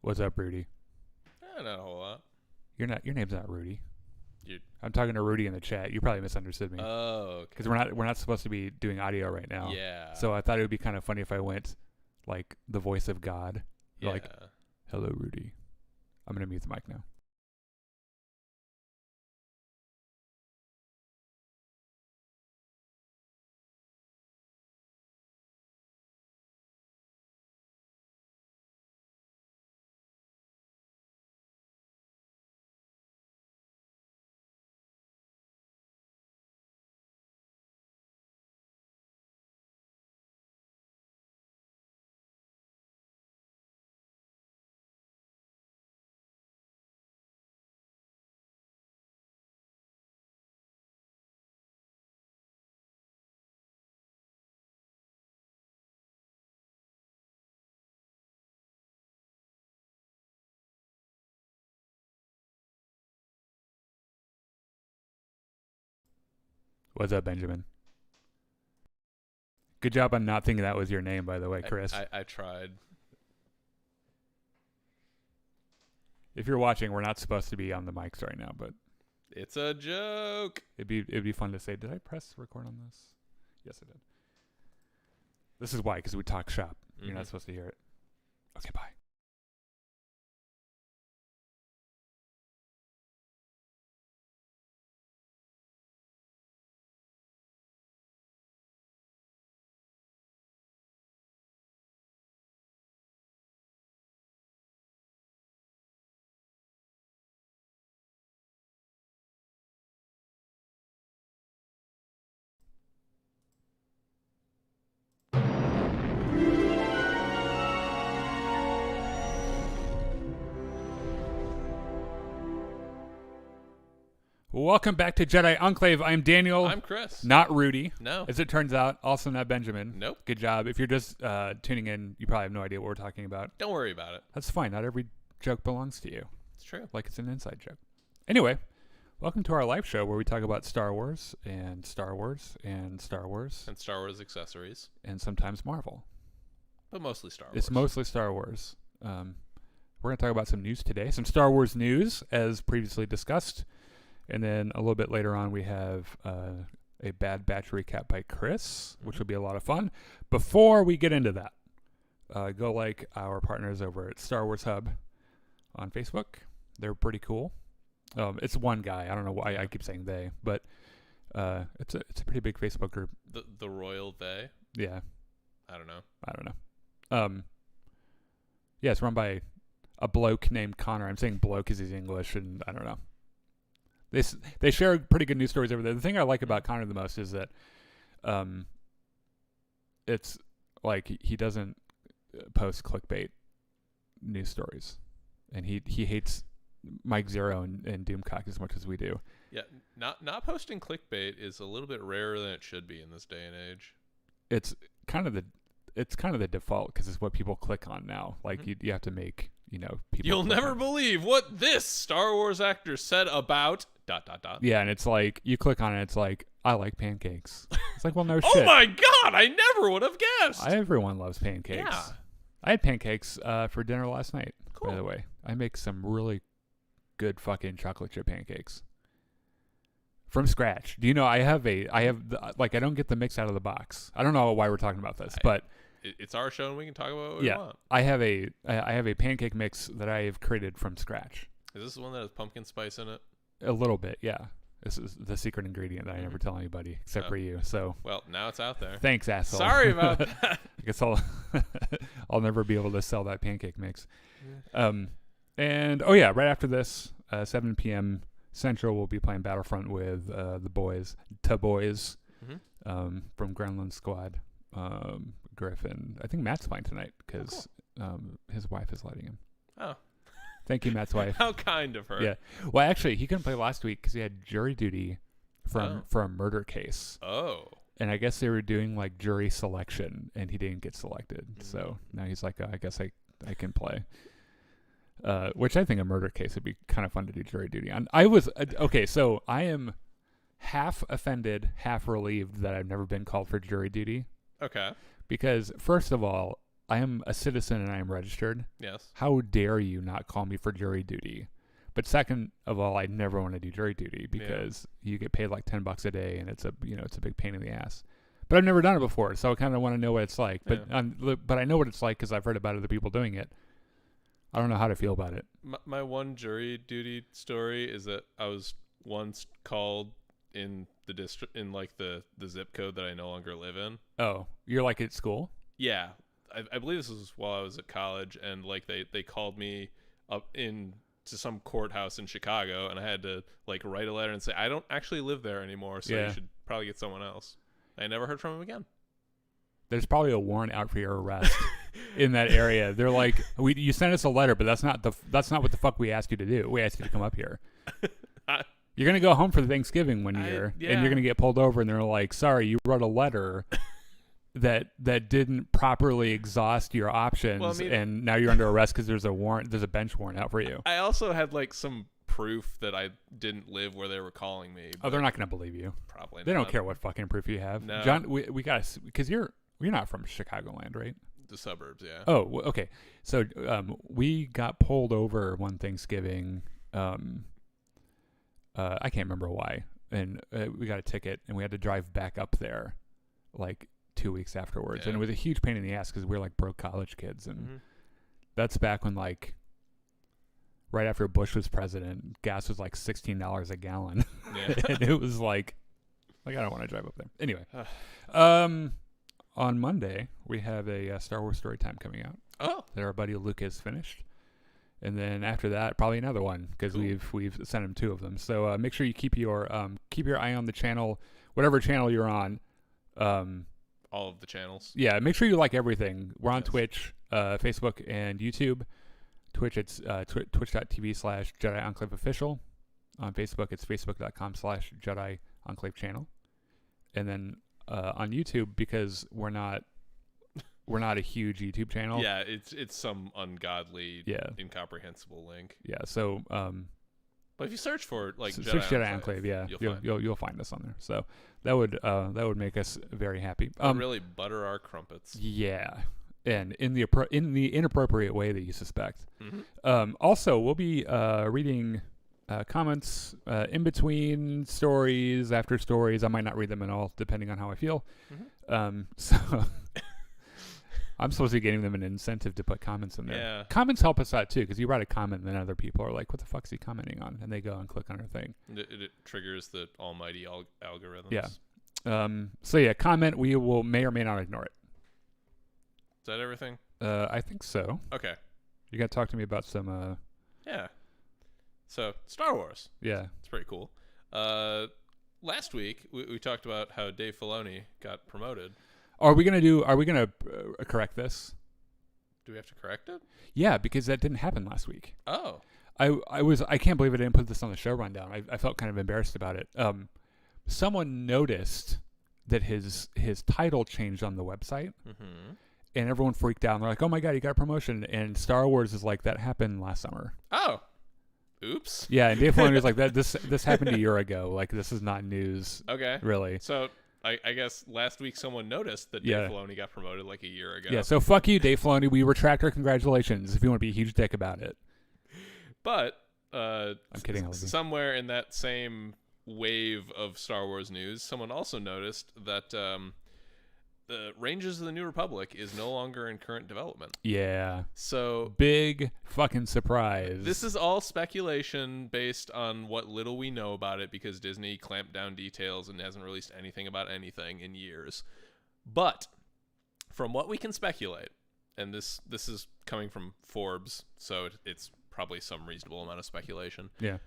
What's up, Rudy? Not a whole lot. Your name's not Rudy. You. I'm talking to Rudy in the chat. You probably misunderstood me. Oh, okay. Because we're not supposed to be doing audio right now. Yeah. So I thought it would be kind of funny if I went like the voice of God. Yeah. Like, hello, Rudy. I'm gonna mute the mic now. What's up, Benjamin? Good job on not thinking that was your name, by the way, Chris. I tried. If you're watching, we're not supposed to be on the mics right now, but It's a joke. it'd be fun to say. Did I press record on this? Yes, I did. This is why, because we talk shop. You're not supposed to hear it. Okay, bye. Welcome back to Jedi Enclave. I'm Daniel. I'm Chris. Not Rudy. No. As it turns out, also not Benjamin. Nope. Good job. If you're just tuning in, you probably have no idea what we're talking about. Don't worry about it. That's fine. Not every joke belongs to you. It's true. Like it's an inside joke. Anyway, welcome to our live show where we talk about Star Wars and Star Wars and Star Wars And Star Wars accessories, and sometimes Marvel. but mostly Star Wars. It's mostly Star Wars. We're going to talk about some news today, some Star Wars news as previously discussed. And then a little bit later on, we have a Bad Batch recap by Chris, which will be a lot of fun. Before we get into that, go like our partners over at Star Wars Hub on Facebook. They're pretty cool. It's one guy. I don't know why I keep saying they, but it's a pretty big Facebook group. The royal they. Yeah. I don't know. Yeah, it's run by a bloke named Connor. I'm saying bloke because he's English, and I don't know. They share pretty good news stories over there. The thing I like about Connor the most is that it's like he doesn't post clickbait news stories, and he hates Mike Zero and Doomcock as much as we do. Yeah, not posting clickbait is a little bit rarer than it should be in this day and age. It's kind of the default because it's what people click on now. Like you have to make people. You'll never believe what this Star Wars actor said about ... Yeah, and it's like you click on it. It's like I like pancakes. It's like, well, no shit. Oh my god! I never would have guessed. Everyone loves pancakes. Yeah. I had pancakes for dinner last night. Cool. By the way, I make some really good fucking chocolate chip pancakes from scratch. Do you know I don't get the mix out of the box. I don't know why we're talking about this, but it's our show and we can talk about what we want. I have a pancake mix that I have created from scratch. Is this the one that has pumpkin spice in it? A little bit, yeah. This is the secret ingredient that I never tell anybody except for you. So well, now it's out there. Thanks, asshole. Sorry about that. I guess I'll never be able to sell that pancake mix. And right after this, 7 p.m. Central, we'll be playing Battlefront with the boys, from Groundland Squad. Griffin. I think Matt's playing tonight because his wife is letting him. Oh. Thank you, Matt's wife. How kind of her. Yeah. Well, actually, he couldn't play last week because he had jury duty for a murder case. Oh. And I guess they were doing like jury selection, and he didn't get selected. So now he's like, I guess I can play. Which I think a murder case would be kind of fun to do jury duty on. So I am half offended, half relieved that I've never been called for jury duty. Okay. Because first of all, I am a citizen and I am registered. Yes. How dare you not call me for jury duty? But second of all, I never want to do jury duty because you get paid like $10 a day, and it's a big pain in the ass. But I've never done it before, so I kind of want to know what it's like. But but I know what it's like because I've heard about other people doing it. I don't know how to feel about it. My one jury duty story is that I was once called in the district in like the zip code that I no longer live in. Oh, you're like at school? Yeah, I believe this was while I was at college, and like they called me up in to some courthouse in Chicago, and I had to like write a letter and say I don't actually live there anymore, so you should probably get someone else. I never heard from him again. There's probably a warrant out for your arrest in that area. They're like, you sent us a letter, but that's not what the fuck we asked you to do. We asked you to come up here. You're gonna go home for Thanksgiving one year, and you're gonna get pulled over, and they're like, "Sorry, you wrote a letter that didn't properly exhaust your options, and now you're under arrest because there's a bench warrant out for you." I also had like some proof that I didn't live where they were calling me. Oh, they're not gonna believe you. Probably. They don't care what fucking proof you have. No. John, we got because you're not from Chicagoland, right? The suburbs, yeah. Oh, okay. So we got pulled over one Thanksgiving. I can't remember why, and we got a ticket, and we had to drive back up there, like 2 weeks afterwards, and it was a huge pain in the ass because we were like broke college kids, and that's back when like right after Bush was president, gas was like $16 a gallon, and it was like I don't want to drive up there anyway. On Monday we have a Star Wars story time coming out. Oh, that our buddy Luke has finished. And then after that, probably another one because we've sent him 2 of them. So make sure you keep your eye on the channel, whatever channel you're on. All of the channels. Yeah, make sure you like everything. We're on Twitch, Facebook, and YouTube. Twitch, it's twitch.tv/Jedi Enclave Official. On Facebook, it's facebook.com/Jedi Enclave Channel. And then on YouTube, because we're not a huge YouTube channel. Yeah, it's some ungodly, incomprehensible link. Yeah, so but if you search for like Jedi Enclave, you'll find us on there. So that would make us very happy. Really butter our crumpets. Yeah, and in the inappropriate way that you suspect. Also, we'll be reading comments in between stories, after stories. I might not read them at all, depending on how I feel. So. I'm supposed to be getting them an incentive to put comments in there. Yeah. Comments help us out, too, because you write a comment, and then other people are like, what the fuck's he commenting on? And they go and click on our thing. It triggers the almighty algorithms. Yeah. So, yeah, comment. We may or may not ignore it. Is that everything? I think so. Okay. You got to talk to me about some... Yeah. So, Star Wars. Yeah. It's pretty cool. Last week, we talked about how Dave Filoni got promoted. Are we gonna correct this? Do we have to correct it? Yeah, because that didn't happen last week. Oh. I can't believe I didn't put this on the show rundown. I felt kind of embarrassed about it. Someone noticed that his title changed on the website, and everyone freaked out. And they're like, "Oh my god, he got a promotion!" And Star Wars is like, "That happened last summer." Oh. Oops. Yeah, and Dave Filoni was like, "That this happened a year ago. Like, this is not news." Okay. Really. So. I guess last week someone noticed that Dave Filoni got promoted like a year ago. Yeah, so fuck you, Dave Filoni. We retract our congratulations if you want to be a huge dick about it. But I'm kidding. Somewhere in that same wave of Star Wars news, someone also noticed that the Rangers of the New Republic is no longer in current development. Yeah. So big fucking surprise. This is all speculation based on what little we know about it because Disney clamped down details and hasn't released anything about anything in years. But from what we can speculate, and this is coming from Forbes, so it's probably some reasonable amount of speculation. Yeah.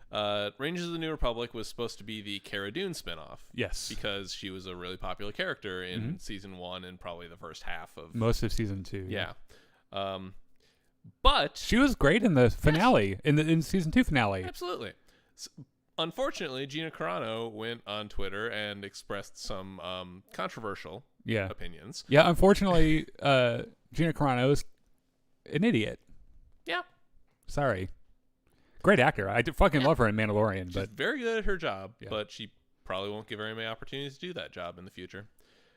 Rangers of the New Republic was supposed to be the Cara Dune spinoff. Yes. Because she was a really popular character in season 1 and probably the first half of most of season 2. Yeah. But she was great in the finale, in season 2 finale. Absolutely. Unfortunately, Gina Carano went on Twitter and expressed some controversial opinions. Yeah, unfortunately, Gina Carano's an idiot. Yeah. Sorry. Great actor. I fucking love her in Mandalorian. She's very good at her job, but she probably won't get very many opportunities to do that job in the future.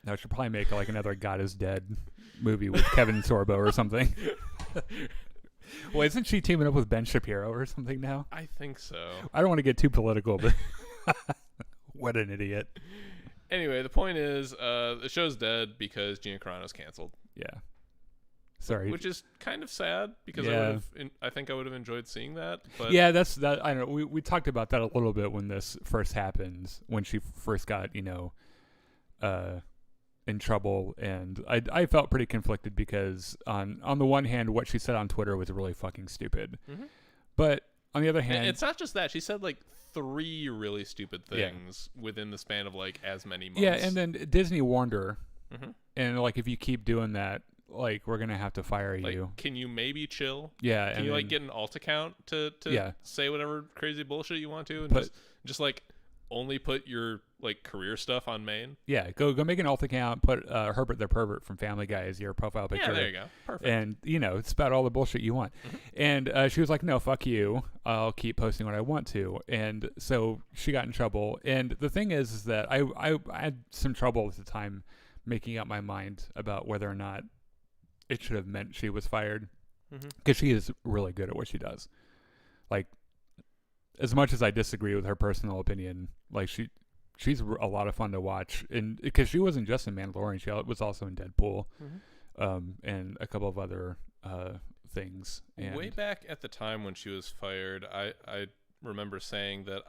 I should probably make like another God is Dead movie with Kevin Sorbo or something. Well, isn't she teaming up with Ben Shapiro or something now? I think so. I don't want to get too political, but what an idiot. Anyway, the point is, the show's dead because Gina Carano's canceled. Yeah. Sorry. Which is kind of sad because Yeah. I think I would have enjoyed seeing that. But Yeah, that's that. I don't know. We talked about that a little bit when this first happened, when she first got, in trouble, and I felt pretty conflicted because on the one hand, what she said on Twitter was really fucking stupid, but on the other hand, it's not just that. She said like 3 really stupid things within the span of like as many months. Yeah, and then Disney warned her, Mhm. and like if you keep doing that, like we're gonna have to fire Like, you. can you maybe chill? Yeah, Can and you like then- get an alt account to Yeah. say whatever crazy bullshit you want to, and But- just like only put your like career stuff on main? Yeah, go make an alt account, put Herbert the Pervert from Family Guy as your profile picture. Yeah, there you go. Perfect. And spout all the bullshit you want. And she was like, no, fuck you, I'll keep posting what I want to. And so she got in trouble. And the thing is that I had some trouble at the time making up my mind about whether or not it should have meant she was fired, because she is really good at what she does. Like, as much as I disagree with her personal opinion, like she's a lot of fun to watch, and because she wasn't just in Mandalorian, she was also in Deadpool, and a couple of other things. And Way back at the time when she was fired, I remember saying that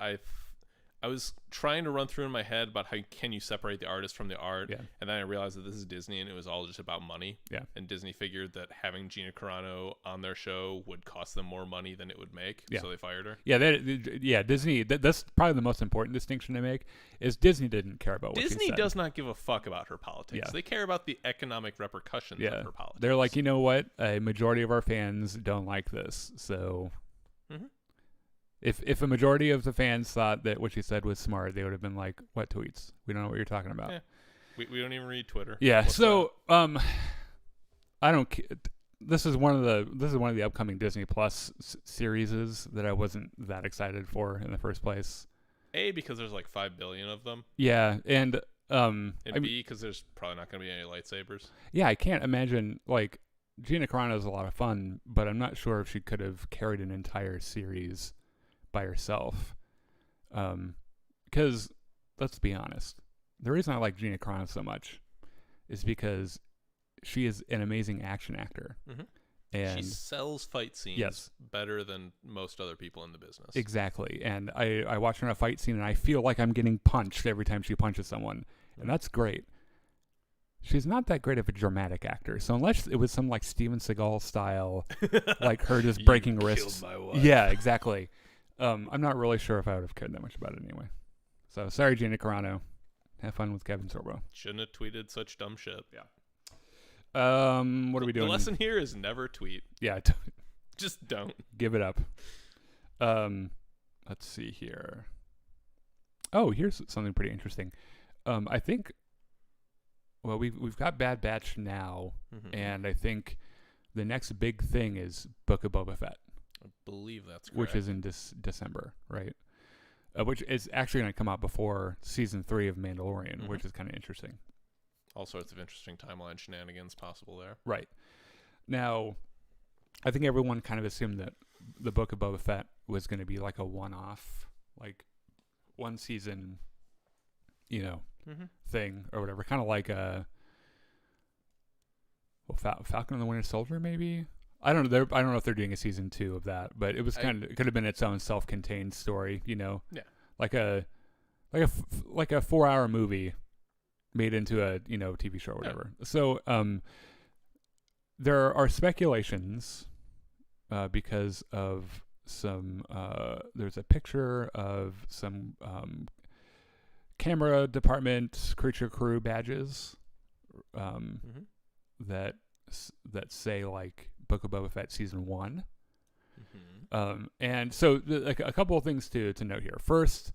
I was trying to run through in my head about how can you separate the artist from the art, Yeah. and then I realized that this is Disney and it was all just about money. Yeah. And Disney figured that having Gina Carano on their show would cost them more money than it would make, Yeah. so they fired her. Yeah, Disney. That's probably the most important distinction to make. Is Disney didn't care about what she Disney said. does not give a fuck about her politics. Yeah. They care about the economic repercussions of her politics. They're like, you know what? A majority of our fans don't like this, so. If a majority of the fans thought that what she said was smart, they would have been like, "What tweets? We don't know what you're talking about." Yeah. We don't even read Twitter. Yeah. What's So I don't. This is one of the upcoming Disney Plus series that I wasn't that excited for in the first place. A, because there's like 5 billion of them, Yeah, and and B, because there's probably not going to be any lightsabers. yeah, I can't imagine like Gina Carano is a lot of fun, but I'm not sure if she could have carried an entire series by herself. Because let's be honest, the reason I like Gina Carano so much is because she is an amazing action actor, and She sells fight scenes better than most other people in the business. exactly. And I watch her in a fight scene, and I feel like I'm getting punched every time she punches someone, and that's great. She's not that great of a dramatic actor, so unless it was some like Steven Seagal style, like her just breaking wrists. My wife. Yeah, exactly. I'm not really sure if I would have cared that much about it anyway. So sorry, Gina Carano. Have fun with Kevin Sorbo. Shouldn't have tweeted such dumb shit. Yeah. What are we doing? The lesson here is never tweet. Yeah, Just don't. give it up. Let's see here. Oh, here's something pretty interesting. I think. Well, we've got Bad Batch now, and I think the next big thing is Book of Boba Fett, I believe that's correct. which is in December, right? Which is actually going to come out before season 3 of Mandalorian, which is kind of interesting. All sorts of interesting timeline shenanigans possible there. Right. Now, I think everyone kind of assumed that the Book of Boba Fett was going to be like a one-off, like one season, thing or whatever. Kind of like Falcon and the Winter Soldier, maybe. I don't know. I don't know if they're doing a season 2 of that, but it was it could have been its own self-contained story, Yeah. like a 4-hour movie made into a TV show or whatever. Yeah. So there are speculations because of some there's a picture of some camera department creature crew badges that say like Book of Boba Fett season 1. And so a couple of things to note here. First,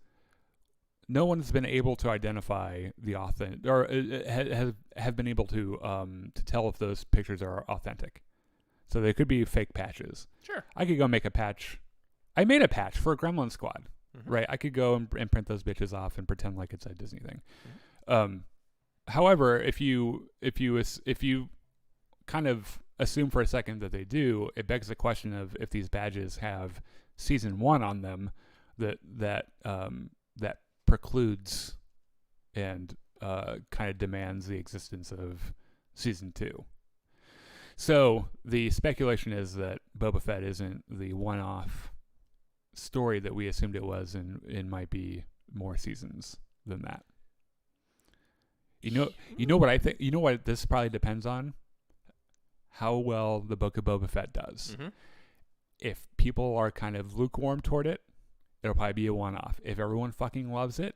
no one's been able to identify the authentic, or have been able to tell if those pictures are authentic. So they could be fake patches. Sure. I could go make a patch. I made a patch for a Gremlin Squad, right? I could go and print those bitches off and pretend like it's a Disney thing. However, if you kind of assume for a second that they do, it begs the question of if these badges have season 1 on them, that precludes and kind of demands the existence of season 2. So the speculation is that Boba Fett isn't the one-off story that we assumed it was, and it might be more seasons than that. You know what I think? You know what this probably depends on? How well the Book of Boba Fett does. Mm-hmm. If people are kind of lukewarm toward it, it'll probably be a one-off. If everyone fucking loves it,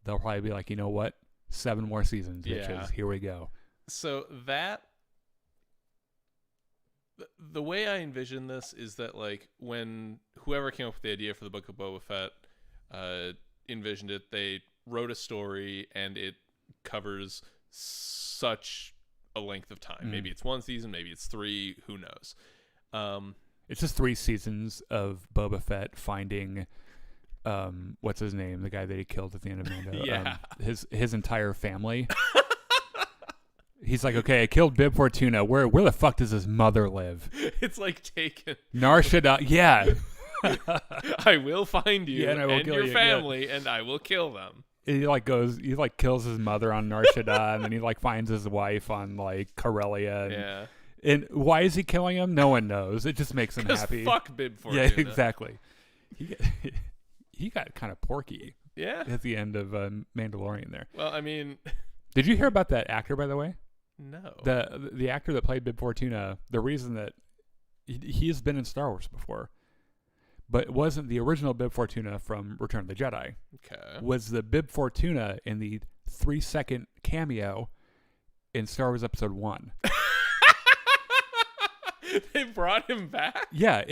they'll probably be like, you know what? 7 more seasons, bitches. Here we go. So that... The way I envision this is that, like, when whoever came up with the idea for the Book of Boba Fett envisioned it, they wrote a story and it covers such a length of time. Maybe it's 1 season, maybe it's 3, who knows. It's just 3 seasons of Boba Fett finding what's his name, the guy that he killed at the end of Mando. Yeah. His entire family. He's like, okay, I killed Bib Fortuna. Where the fuck does his mother live? It's like Taken. Nar Shaddaa. Yeah. I will find you and your family, and I will kill them. He kills his mother on Nar Shaddaa, and then he like finds his wife on like Corellia. And, and why is he killing him? No one knows. It just makes him happy. Fuck Bib Fortuna. Yeah, exactly. He got kind of porky. Yeah. At the end of Mandalorian there. Well, I mean, did you hear about that actor, by the way? No. The actor that played Bib Fortuna, the reason that he has been in Star Wars before, but it wasn't the original Bib Fortuna from Return of the Jedi. Okay. Was the Bib Fortuna in the 3-second cameo in Star Wars Episode 1. They brought him back? Yeah,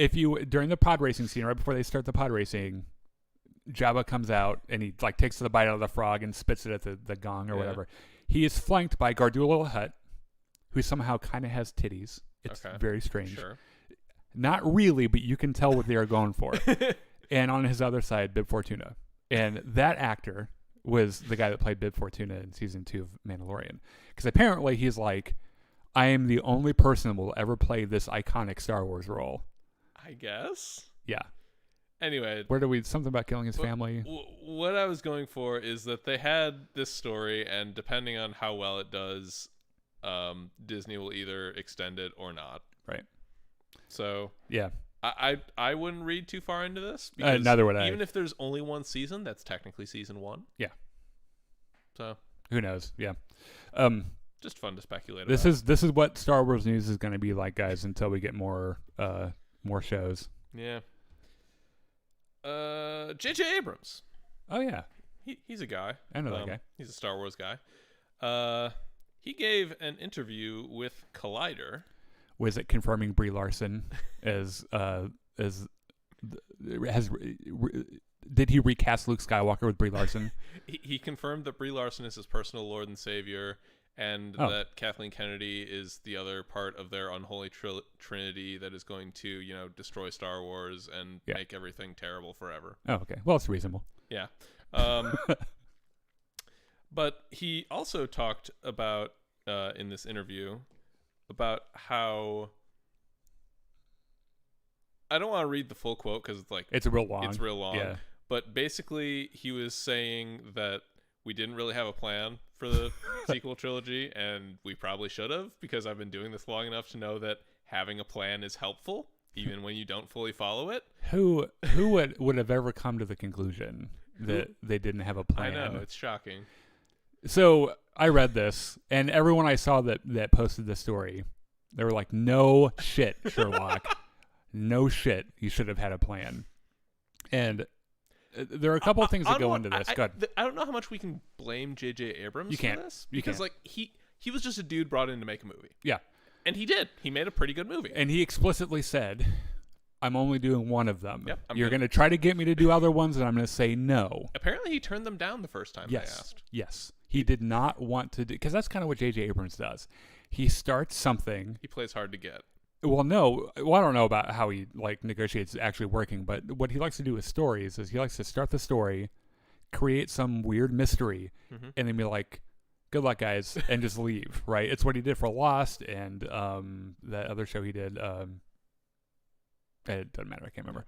during the pod racing scene, right before they start the pod racing, Jabba comes out and he like takes the bite out of the frog and spits it at the gong or whatever. He is flanked by Gardula Hutt, who somehow kind of has titties. It's very strange. Sure. Not really, but you can tell what they are going for. And on his other side, Bib Fortuna. And that actor was the guy that played Bib Fortuna in season 2 of Mandalorian. Because apparently he's like, I am the only person who will ever play this iconic Star Wars role. I guess. Yeah. Anyway. Something about killing his family? What I was going for is that they had this story, and depending on how well it does, Disney will either extend it or not. Right. So yeah, I wouldn't read too far into this. Because neither would I. Even if there's only 1 season, that's technically season 1. Yeah. So who knows? Yeah. Just fun to speculate. This is what Star Wars news is going to be like, guys, until we get more shows. Yeah. J.J. Abrams. Oh yeah. He's a guy. I know that guy. He's a Star Wars guy. He gave an interview with Collider. Was it confirming Brie Larson as did he recast Luke Skywalker with Brie Larson? He confirmed that Brie Larson is his personal Lord and Savior, and that Kathleen Kennedy is the other part of their unholy trinity that is going to, destroy Star Wars and make everything terrible forever. Oh, okay. Well, it's reasonable. Yeah. But he also talked about, in this interview, about how... I don't want to read the full quote because it's real long. It's real long. Yeah. But basically, he was saying that we didn't really have a plan for the sequel trilogy, and we probably should have, because I've been doing this long enough to know that having a plan is helpful, even when you don't fully follow it. Who would have ever come to the conclusion that they didn't have a plan? I know, it's shocking. So I read this, and everyone I saw that posted this story, they were like, no shit, Sherlock. No shit, you should have had a plan. And there are a couple of things that go into this. I don't know how much we can blame J.J. Abrams for this. Because he was just a dude brought in to make a movie. Yeah. And he did. He made a pretty good movie. And he explicitly said, I'm only doing one of them. Yep, You're going to try to get me to do other ones, and I'm going to say no. Apparently he turned them down the first time they asked. Yes. He did not want to do... Because that's kind of what J.J. Abrams does. He starts something... He plays hard to get. Well, no. Well, I don't know about how he negotiates actually working, but what he likes to do with stories is he likes to start the story, create some weird mystery, and then be like, good luck, guys, and just leave. Right? It's what he did for Lost and that other show he did. It doesn't matter. I can't remember.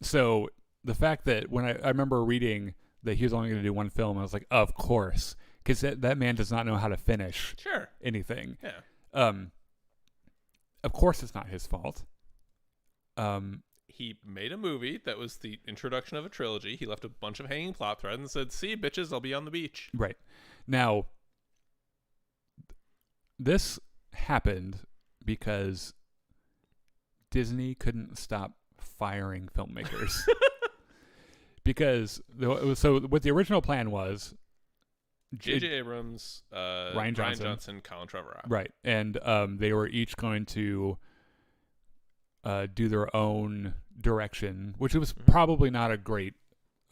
So the fact that when I remember reading that he was only going to do one film, I was like, of course, because that man does not know how to finish anything. Yeah. Of course, it's not his fault. He made a movie that was the introduction of a trilogy. He left a bunch of hanging plot threads and said, "See, bitches, I'll be on the beach." Right. Now, this happened because Disney couldn't stop firing filmmakers. Because so what the original plan was, J.J. Abrams, Ryan Johnson, Colin Trevorrow. Right. And they were each going to do their own direction, which was probably not a great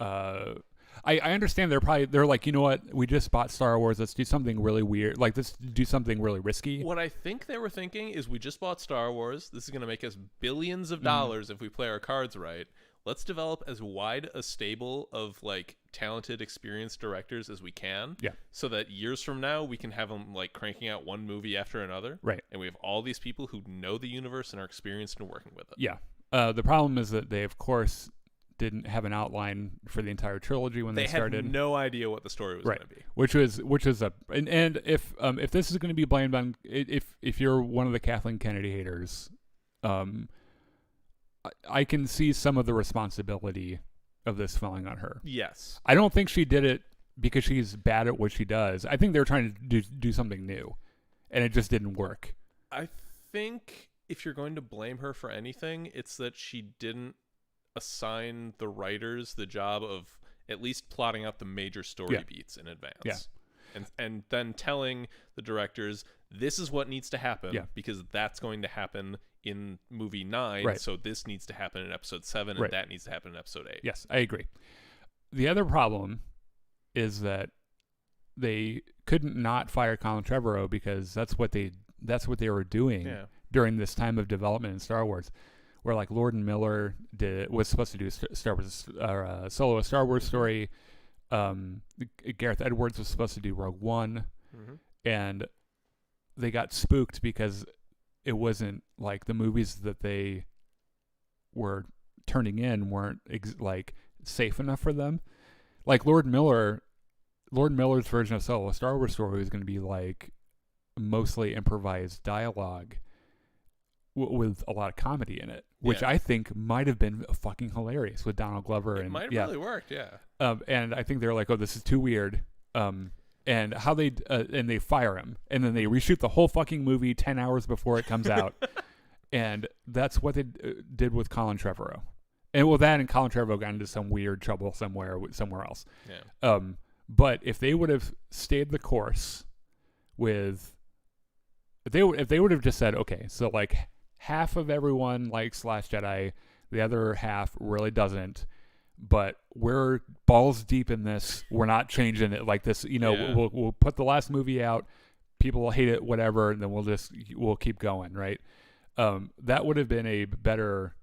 I understand they're like, you know what, we just bought Star Wars, let's do something really weird, like let's do something really risky. What I think they were thinking is, we just bought Star Wars, this is going to make us billions of dollars if we play our cards right. Let's develop as wide a stable of like talented, experienced directors as we can. Yeah. So that years from now we can have them like cranking out one movie after another. Right. And we have all these people who know the universe and are experienced in working with it. Yeah. The problem is that they, of course, didn't have an outline for the entire trilogy when they started. They had no idea what the story was going to be. Which was a and if this is going to be blamed on, if you're one of the Kathleen Kennedy haters, I can see some of the responsibility of this falling on her. Yes. I don't think she did it because she's bad at what she does. I think they were trying to do something new, and it just didn't work. I think if you're going to blame her for anything, it's that she didn't assign the writers the job of at least plotting out the major story beats in advance. Yeah. And then telling the directors, this is what needs to happen because that's going to happen in movie 9. Right. So this needs to happen in episode 7 and that needs to happen in episode 8. Yes, I agree. The other problem is that they couldn't not fire Colin Trevorrow because that's what they were doing during this time of development in Star Wars, where like Lord and Miller was supposed to do Star Wars solo a Star Wars story. Gareth Edwards was supposed to do Rogue One, and they got spooked because it wasn't like the movies that they were turning in weren't like safe enough for them. Like Lord Miller's version of Solo, a Star Wars story, was going to be like mostly improvised dialogue with a lot of comedy in it, which I think might have been fucking hilarious with Donald Glover. It might have really worked, and I think they're like, oh, this is too weird. And how and they fire him, and then they reshoot the whole fucking movie 10 hours before it comes out. And that's what they did with Colin Trevorrow. And well, that and Colin Trevorrow got into some weird trouble somewhere else. Yeah. But if they would have stayed the course with, if they would have just said, okay, so like half of everyone likes Last Jedi, the other half really doesn't, but we're balls deep in this. We're not changing it like this. You know, we'll put the last movie out. People will hate it, whatever, and then we'll keep going, right? That would have been a better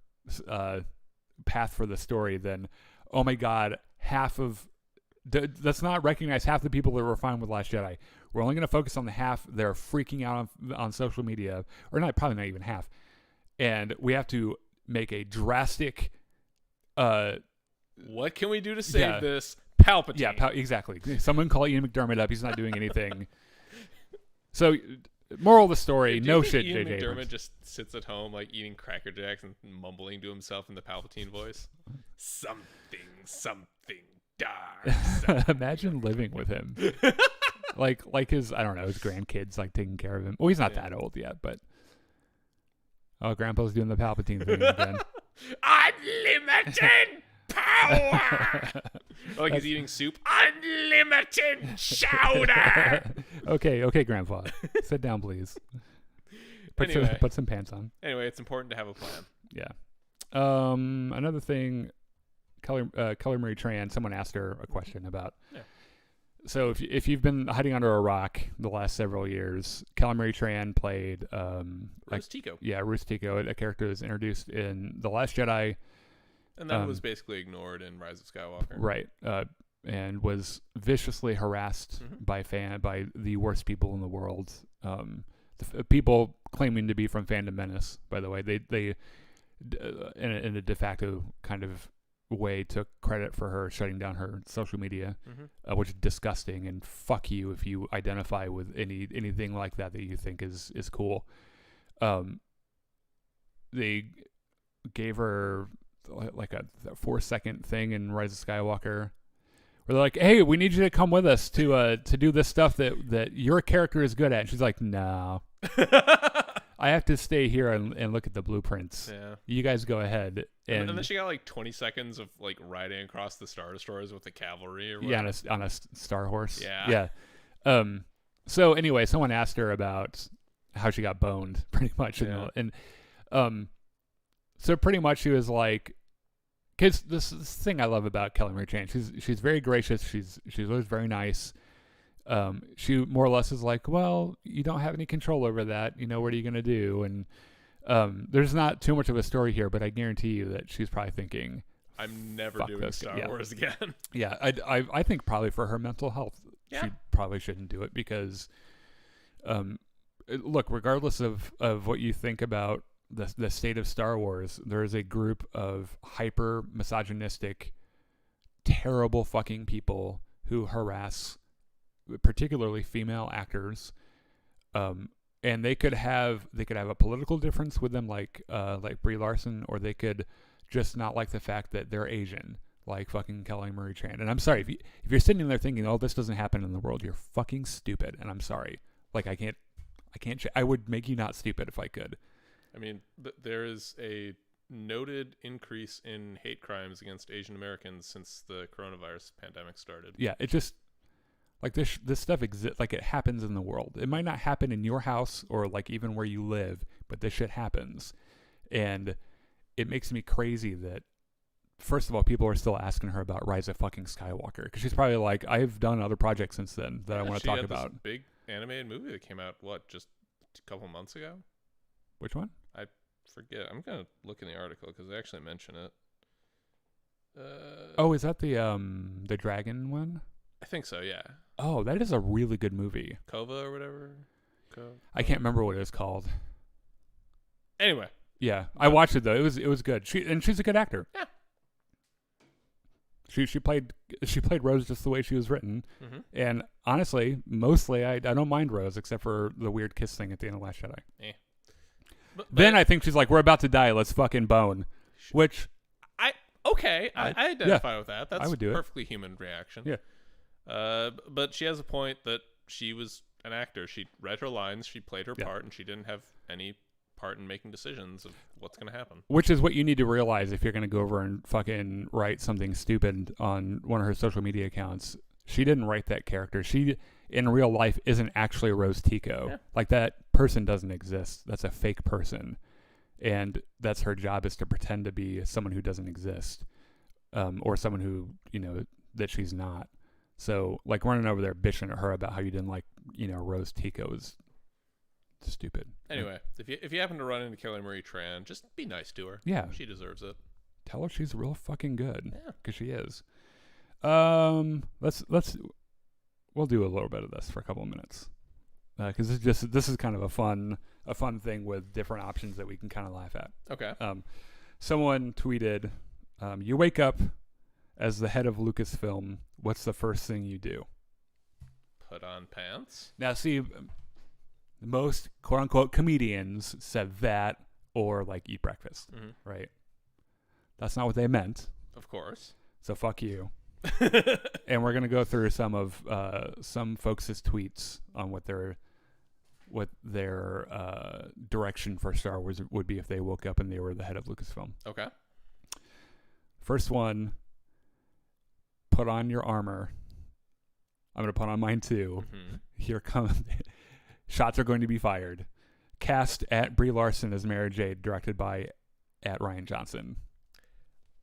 path for the story than, oh my God, let's not recognize half the people that were fine with Last Jedi. We're only going to focus on the half that are freaking out on social media, or probably not even half. And we have to make a drastic. What can we do to save this? Palpatine. Yeah, exactly. Someone call Ian McDermott up. He's not doing anything. So, moral of the story: no shit. Ian J.J. McDermott Abrams just sits at home like eating Cracker Jacks and mumbling to himself in the Palpatine voice. Something dark. Imagine living with him. like his, I don't know, his grandkids like taking care of him. Well, he's not that old yet, but Grandpa's doing the Palpatine thing again. Unlimited power. Like he's eating soup. Unlimited chowder. Okay, Grandpa, sit down, please. Put some pants on. Anyway, it's important to have a plan. Yeah. Another thing, Kelly Marie Tran. Someone asked her a question about. Yeah. So if you've been hiding under a rock the last several years, Kelly Marie Tran played Rose Tico. Yeah, Rose Tico, a character that was introduced in The Last Jedi. And that was basically ignored in Rise of Skywalker. Right. and was viciously harassed Mm-hmm. by the worst people in the world. People claiming to be from Fandom Menace, by the way, they in a de facto kind of way took credit for her shutting down her social media, Mm-hmm. which is disgusting. And fuck you if you identify with anything like that you think is cool. They gave her like a 4-second thing in Rise of Skywalker where they're like, "Hey, we need you to come with us to do this stuff that your character is good at." And she's like, "No, I have to stay here and look at the blueprints. Yeah. You guys go ahead." And then she got like 20 seconds of like riding across the Star Destroyers with the cavalry or whatever. yeah, on a Star Horse. Yeah. Yeah. So anyway, someone asked her about how she got boned, pretty much, Yeah. so pretty much she was like, because this thing I love about Kelly Marie Tran, she's very gracious. She's always very nice. She more or less is like, well, you don't have any control over that. What are you gonna do? And there's not too much of a story here, but I guarantee you that she's probably thinking, I'm never fuck doing this Star guy. Yeah. Wars again. yeah, I think probably for her mental health, Yeah. she probably shouldn't do it because, look, regardless of what you think about the state of Star Wars, there is a group of hyper misogynistic, terrible fucking people who harass, particularly female actors, and they could have a political difference with them, like Brie Larson, or they could just not like the fact that they're Asian, like fucking Kelly Marie Tran. And I'm sorry if you're sitting there thinking, "Oh, this doesn't happen in the world," you're fucking stupid. And I'm sorry, like I can't. I would make you not stupid if I could. I mean, there is a noted increase in hate crimes against Asian Americans since the coronavirus pandemic started. Yeah, it just like this stuff exists. Like it happens in the world. It might not happen in your house or like even where you live, but this shit happens, and it makes me crazy that first of all, people are still asking her about Rise of fucking Skywalker because she's probably like, I've done other projects since then that I want to talk about. This big animated movie that came out just a couple months ago. Which one? I forget. I'm gonna look in the article because they actually mention it. Oh, is that the dragon one? I think so. Yeah. Oh, that is a really good movie. Kova or whatever. I can't remember what it was called. Anyway. Yeah, I watched it though. It was good. She's a good actor. Yeah. She played Rose just the way she was written, Mm-hmm. and honestly, mostly I don't mind Rose except for the weird kiss thing at the end of Last Jedi. But Then I think she's like, "We're about to die. Let's fucking bone," which I identify with that. That's I would do it. Perfectly human reaction. Yeah. But she has a point that she was an actor. She read her lines, she played her Yeah. part, and she didn't have any part in making decisions of what's going to happen. Which is what you need to realize if you're going to go over and fucking write something stupid on one of her social media accounts. She didn't write that character. She, in real life, isn't actually Rose Tico. Yeah. Like, that person doesn't exist. That's a fake person. And that's her job, is to pretend to be someone who doesn't exist. Or someone who, that she's not. So, like, running over there bitching at her about how you didn't like, Rose Tico is stupid. Anyway, if you happen to run into Kelly Marie Tran, just be nice to her. Yeah. She deserves it. Tell her she's real fucking good. Yeah. Because she is. We'll do a little bit of this for a couple of minutes. Because this is kind of a fun thing with different options that we can kind of laugh at. Okay. Someone tweeted, you wake up as the head of Lucasfilm, what's the first thing you do? Put on pants. Now, see, most quote-unquote comedians said that or, like, eat breakfast, right? That's not what they meant. Of course. So fuck you. And we're going to go through some of some folks' tweets on what their direction for Star Wars would be if they woke up and they were the head of Lucasfilm. Okay. First one, put on your armor. I'm going to put on mine too. Mm-hmm. Here comes... Shots are going to be fired. Cast at Brie Larson as Mara Jade, directed by at Rian Johnson.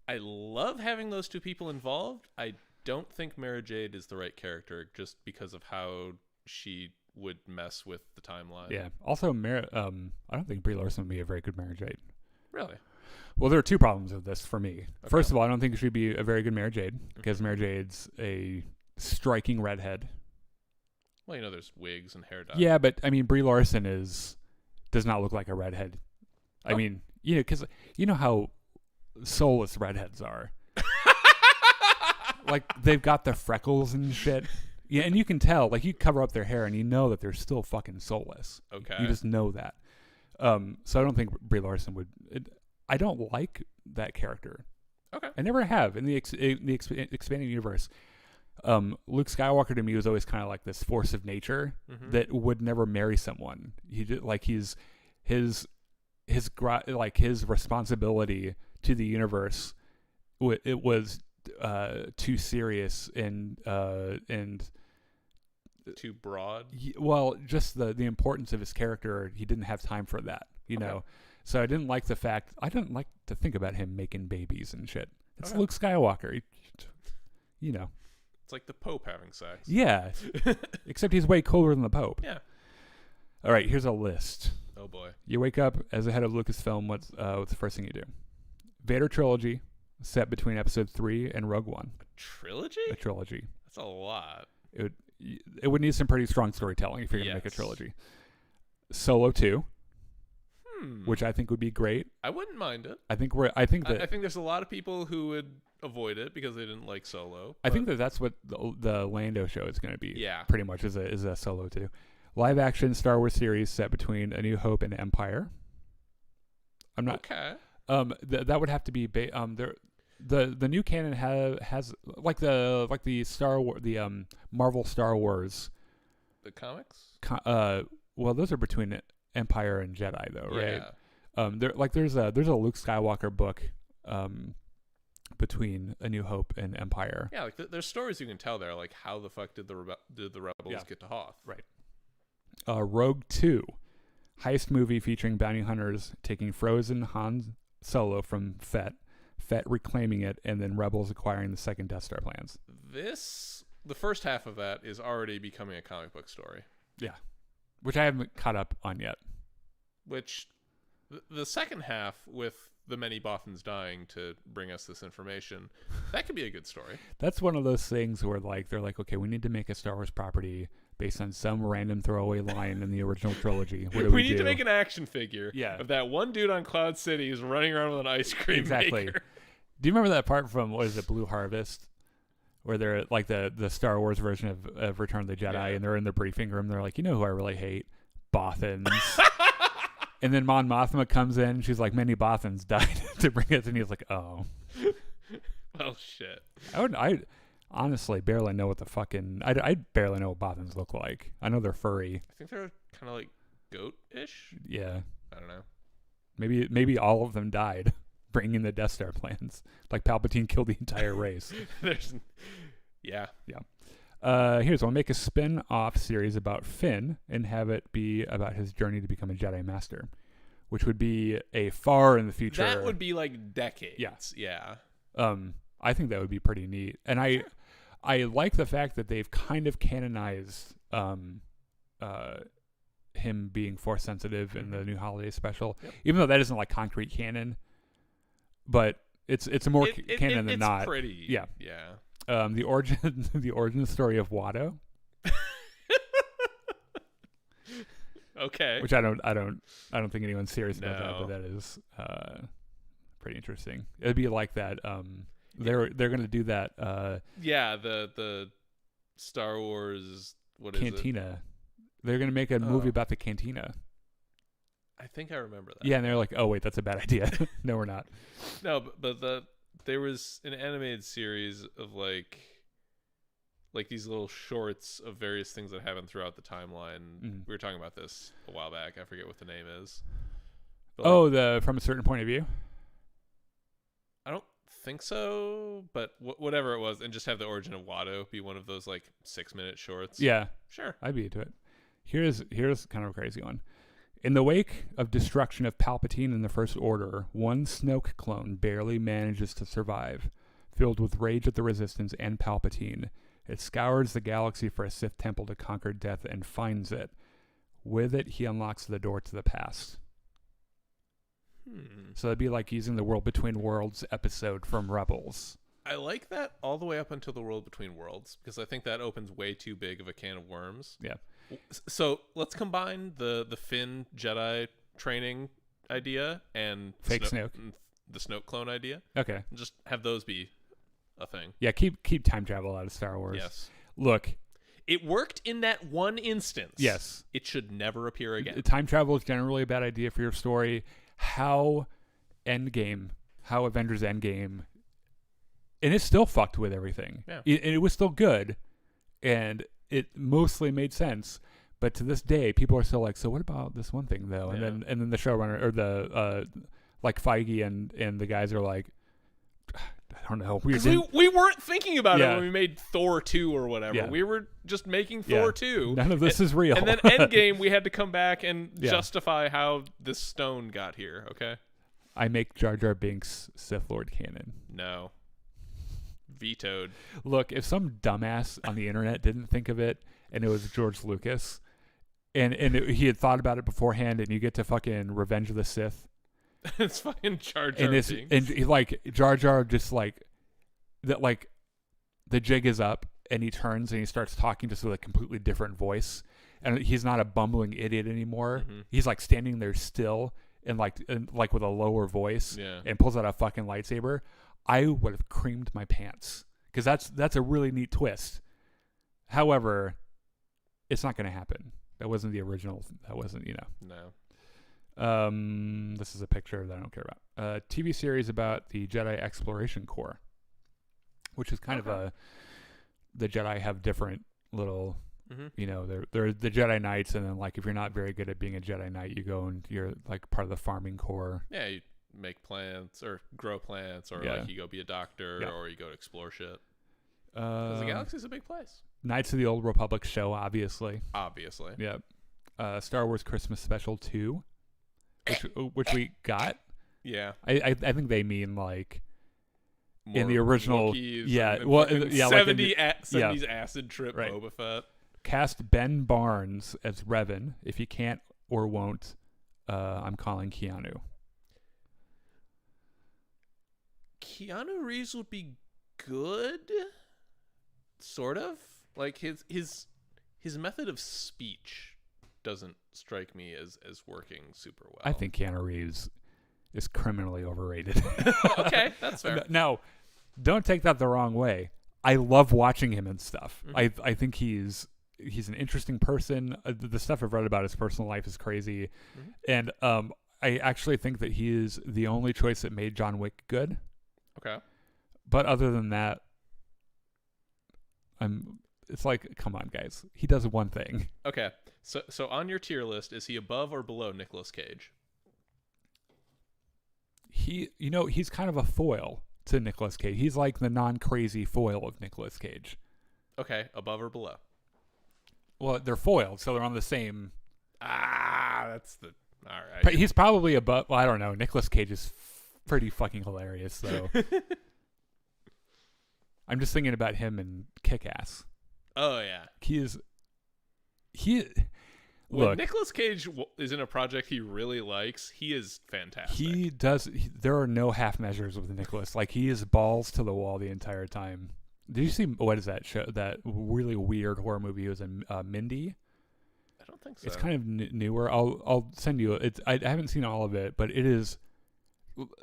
I love having those two people involved. I don't think Mara Jade is the right character just because of how she would mess with the timeline. Yeah. Also, I don't think Brie Larson would be a very good Mara Jade. Really? Well, there are two problems with this for me. Okay. First of all, I don't think it should be a very good Mara Jade because Mara Jade's a striking redhead. Well, you know, there's wigs and hair dye. Yeah, but I mean, Brie Larson does not look like a redhead. I mean, you know, because you know how soulless redheads are. Like they've got the freckles and shit. Yeah, and you can tell. Like you cover up their hair, and you know that they're still fucking soulless. Okay. You just know that. So I don't think Brie Larson would. I don't like that character. Okay. I never have in the expanding universe. Luke Skywalker to me was always kind of like this force of nature that would never marry someone. He did like his responsibility to the universe. It was too serious and too broad. Well, just the importance of his character. He didn't have time for that, you know. So I didn't like to think about him making babies and shit. It's Luke Skywalker. You know. It's like the Pope having sex. Yeah. Except he's way cooler than the Pope. Yeah. All right, here's a list. Oh boy. You wake up as the head of Lucasfilm, what's the first thing you do? Vader trilogy set between episode 3 and Rogue One. A trilogy? A trilogy. That's a lot. It would need some pretty strong storytelling if you're going to make a trilogy. Solo 2. Which I think would be great. I wouldn't mind it. I think there's a lot of people who would avoid it because they didn't like Solo. I think that's what the Lando show is going to be. Yeah, pretty much is a Solo 2. Live action Star Wars series set between A New Hope and Empire. I'm not okay. That would have to be the new canon has like the Star Wars Marvel Star Wars. The comics. Well, those are between Empire and Jedi, though, right? Yeah. There's a Luke Skywalker book between A New Hope and Empire. Yeah, like there's stories you can tell there, like how the fuck did the rebels get to Hoth? Right. Rogue 2, heist movie featuring bounty hunters taking frozen Han Solo from Fett reclaiming it, and then rebels acquiring the second Death Star plans. The first half of that is already becoming a comic book story. Yeah. Which I haven't caught up on yet. Which, the second half, with the many Bothans dying to bring us this information, that could be a good story. That's one of those things where they're like, okay, we need to make a Star Wars property based on some random throwaway line in the original trilogy. What do we need to make an action figure of that one dude on Cloud City who's running around with an ice cream maker. Do you remember that part from, what is it, Blue Harvest? Where they're like the Star Wars version of Return of the Jedi, and they're in the briefing room. They're like, you know who I really hate? Bothans. And then Mon Mothma comes in. And she's like, many Bothans died to bring us. And he's like, oh. Well, shit. I honestly barely know what the fucking... I barely know what Bothans look like. I know they're furry. I think they're kind of like goat-ish. Yeah. I don't know. Maybe all of them died bringing the Death Star plans. Like Palpatine killed the entire race. Yeah. Here's one. Make a spin-off series about Finn and have it be about his journey to become a Jedi Master, which would be a far in the future. That would be like decades. Yeah. I think that would be pretty neat. And I like the fact that they've kind of canonized him being Force sensitive in the new holiday special, even though that isn't like concrete canon. But it's more canon than not. It's pretty. Yeah. The origin story of Watto. Okay. Which I don't think anyone's serious about that, but that is pretty interesting. It'd be like that. They're gonna do that. The Star Wars Cantina. They're gonna make a movie about the Cantina. I think I remember that. Yeah, and they're like, oh wait, that's a bad idea. No, we're not. No, but there was an animated series of like these little shorts of various things that happened throughout the timeline. We were talking about this a while back. I forget what the name is. But from a certain point of view. I don't think so, but whatever it was, and just have the origin of Watto be one of those like 6-minute shorts. Yeah, sure, I'd be into it. Here's kind of a crazy one. In the wake of destruction of Palpatine and the First Order, one Snoke clone barely manages to survive. Filled with rage at the Resistance and Palpatine, it scours the galaxy for a Sith temple to conquer death and finds it. With it, he unlocks the door to the past. So it'd be like using the World Between Worlds episode from Rebels. I like that all the way up until the World Between Worlds, because I think that opens way too big of a can of worms. Yeah. So let's combine the Finn Jedi training idea and Fake Snoke. the Snoke clone idea. Okay. Just have those be a thing. Yeah, keep time travel out of Star Wars. Yes. Look. It worked in that one instance. Yes. It should never appear again. Time travel is generally a bad idea for your story. How Avengers Endgame, and it still fucked with everything. Yeah. It was still good, and it mostly made sense. But to this day, people are still like, so what about this one thing though? Yeah. And then the showrunner or the like Feige and the guys are like, I don't know. We weren't thinking about it Yeah. when we made Thor 2 or whatever. Yeah. We were just making Thor 2. None of this is real. And then Endgame, we had to come back and Yeah. justify how this stone got here, okay? I make Jar Jar Binks Sith Lord canon. No. Vetoed. Look, if some dumbass on the internet didn't think of it, and it was George Lucas, and he had thought about it beforehand, and you get to fucking Revenge of the Sith, It's fucking Jar Jar and it's Binks. and he, like Jar Jar just like that, like the jig is up, and he turns and he starts talking just with a completely different voice, and he's not a bumbling idiot anymore. Mhm. He's like standing there still and like with a lower voice, Yeah. and pulls out a fucking lightsaber. I would have creamed my pants, because that's a really neat twist. However, it's not going to happen. That wasn't the original. That wasn't, No. This is a picture that I don't care about. TV series about the Jedi Exploration Corps, which is kind of the Jedi have different little, they're the Jedi Knights, and then like if you're not very good at being a Jedi Knight, you go and you're like part of the farming corps. Yeah, you make plants or grow plants, or like you go be a doctor, or you go to explore shit. Because the galaxy's a big place. Knights of the Old Republic show, obviously. Obviously. Yeah. Star Wars Christmas Special 2, which we got. Yeah. I think they mean like More in the original. Wookiees Yeah. and Well, fucking yeah. Like in 70s acid trip Right. Boba Fett. cast Ben Barnes as Revan. If you can't or won't, I'm calling Keanu. Keanu Reeves would be good, sort of. Like his method of speech doesn't strike me as working super well. I think Keanu Reeves is criminally overrated. Okay, that's fair. Now, don't take that the wrong way. I love watching him and stuff. Mm-hmm. I think he's an interesting person. The stuff I've read about his personal life is crazy, and I actually think that he is the only choice that made John Wick good. Okay. But other than that, it's like, come on, guys. He does one thing. Okay. So on your tier list, is he above or below Nicolas Cage? He's kind of a foil to Nicolas Cage. He's like the non-crazy foil of Nicolas Cage. Okay, above or below? Well, they're foiled, so they're on the same. That's the all right. But he's probably above. Well, I don't know. Nicolas Cage is pretty fucking hilarious, though. I'm just thinking about him in Kick-Ass. Oh yeah. When Nicolas Cage is in a project he really likes, he is fantastic. There are no half measures with Nicolas. Like, he is balls to the wall the entire time. Did you see, what is that show? That really weird horror movie he was in, Mindy? I don't think so. It's kind of newer. I'll send you. I haven't seen all of it, but it is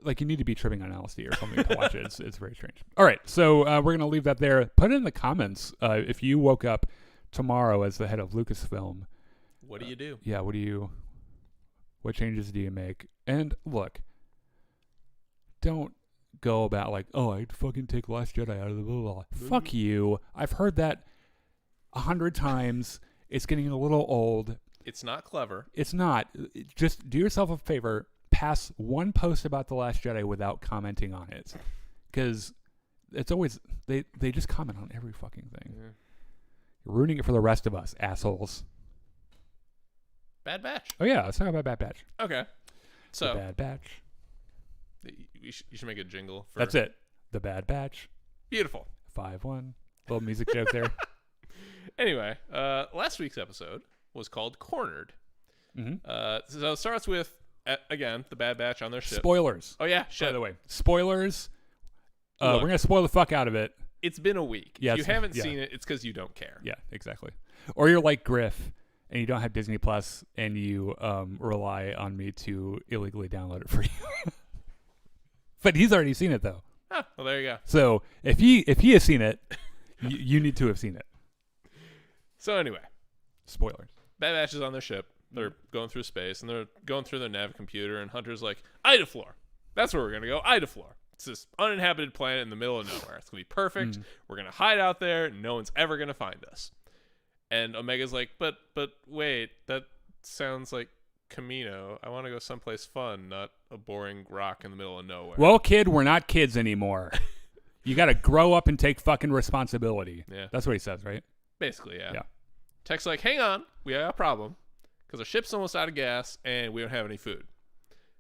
like you need to be tripping on LSD or something to watch it. It's very strange. All right, so we're gonna leave that there. Put it in the comments if you woke up tomorrow as the head of Lucasfilm. What do you do? Yeah, what changes do you make? And look, don't go about like, oh, I'd fucking take Last Jedi out of the blah, blah, blah. Fuck you. I've heard that 100 times. It's getting a little old. It's not clever. It's not. Just do yourself a favor. Pass one post about The Last Jedi without commenting on it. Because it's always, they just comment on every fucking thing. Yeah. You're ruining it for the rest of us, assholes. Bad Batch. Oh, yeah. Let's talk about Bad Batch. Okay. So, The Bad Batch. You should make a jingle. That's it. The Bad Batch. Beautiful. 5-1. Little music joke there. Anyway, last week's episode was called Cornered. Mm-hmm. So it starts with again, the Bad Batch on their ship. Spoilers. Oh yeah, shit. By the way, spoilers. Look, we're gonna spoil the fuck out of it. It's been a week. Yeah, if you haven't seen it, it's because you don't care. Yeah, exactly. Or you're like Griff, and you don't have Disney Plus, and you rely on me to illegally download it for you. But he's already seen it though. Ah, well, there you go. So if he has seen it, you need to have seen it. So anyway, spoilers. Bad Batch is on their ship. They're going through space, and they're going through their nav computer, and Hunter's like, Idaflor. That's where we're going to go, Idaflor. It's this uninhabited planet in the middle of nowhere. It's going to be perfect. We're going to hide out there, and no one's ever going to find us. And Omega's like, but wait, that sounds like Camino. I want to go someplace fun, not a boring rock in the middle of nowhere. Well, kid, we're not kids anymore. You got to grow up and take fucking responsibility. Yeah. That's what he says, right? Basically, yeah. Yeah. Tech's like, hang on, we got a problem because our ship's almost out of gas and we don't have any food.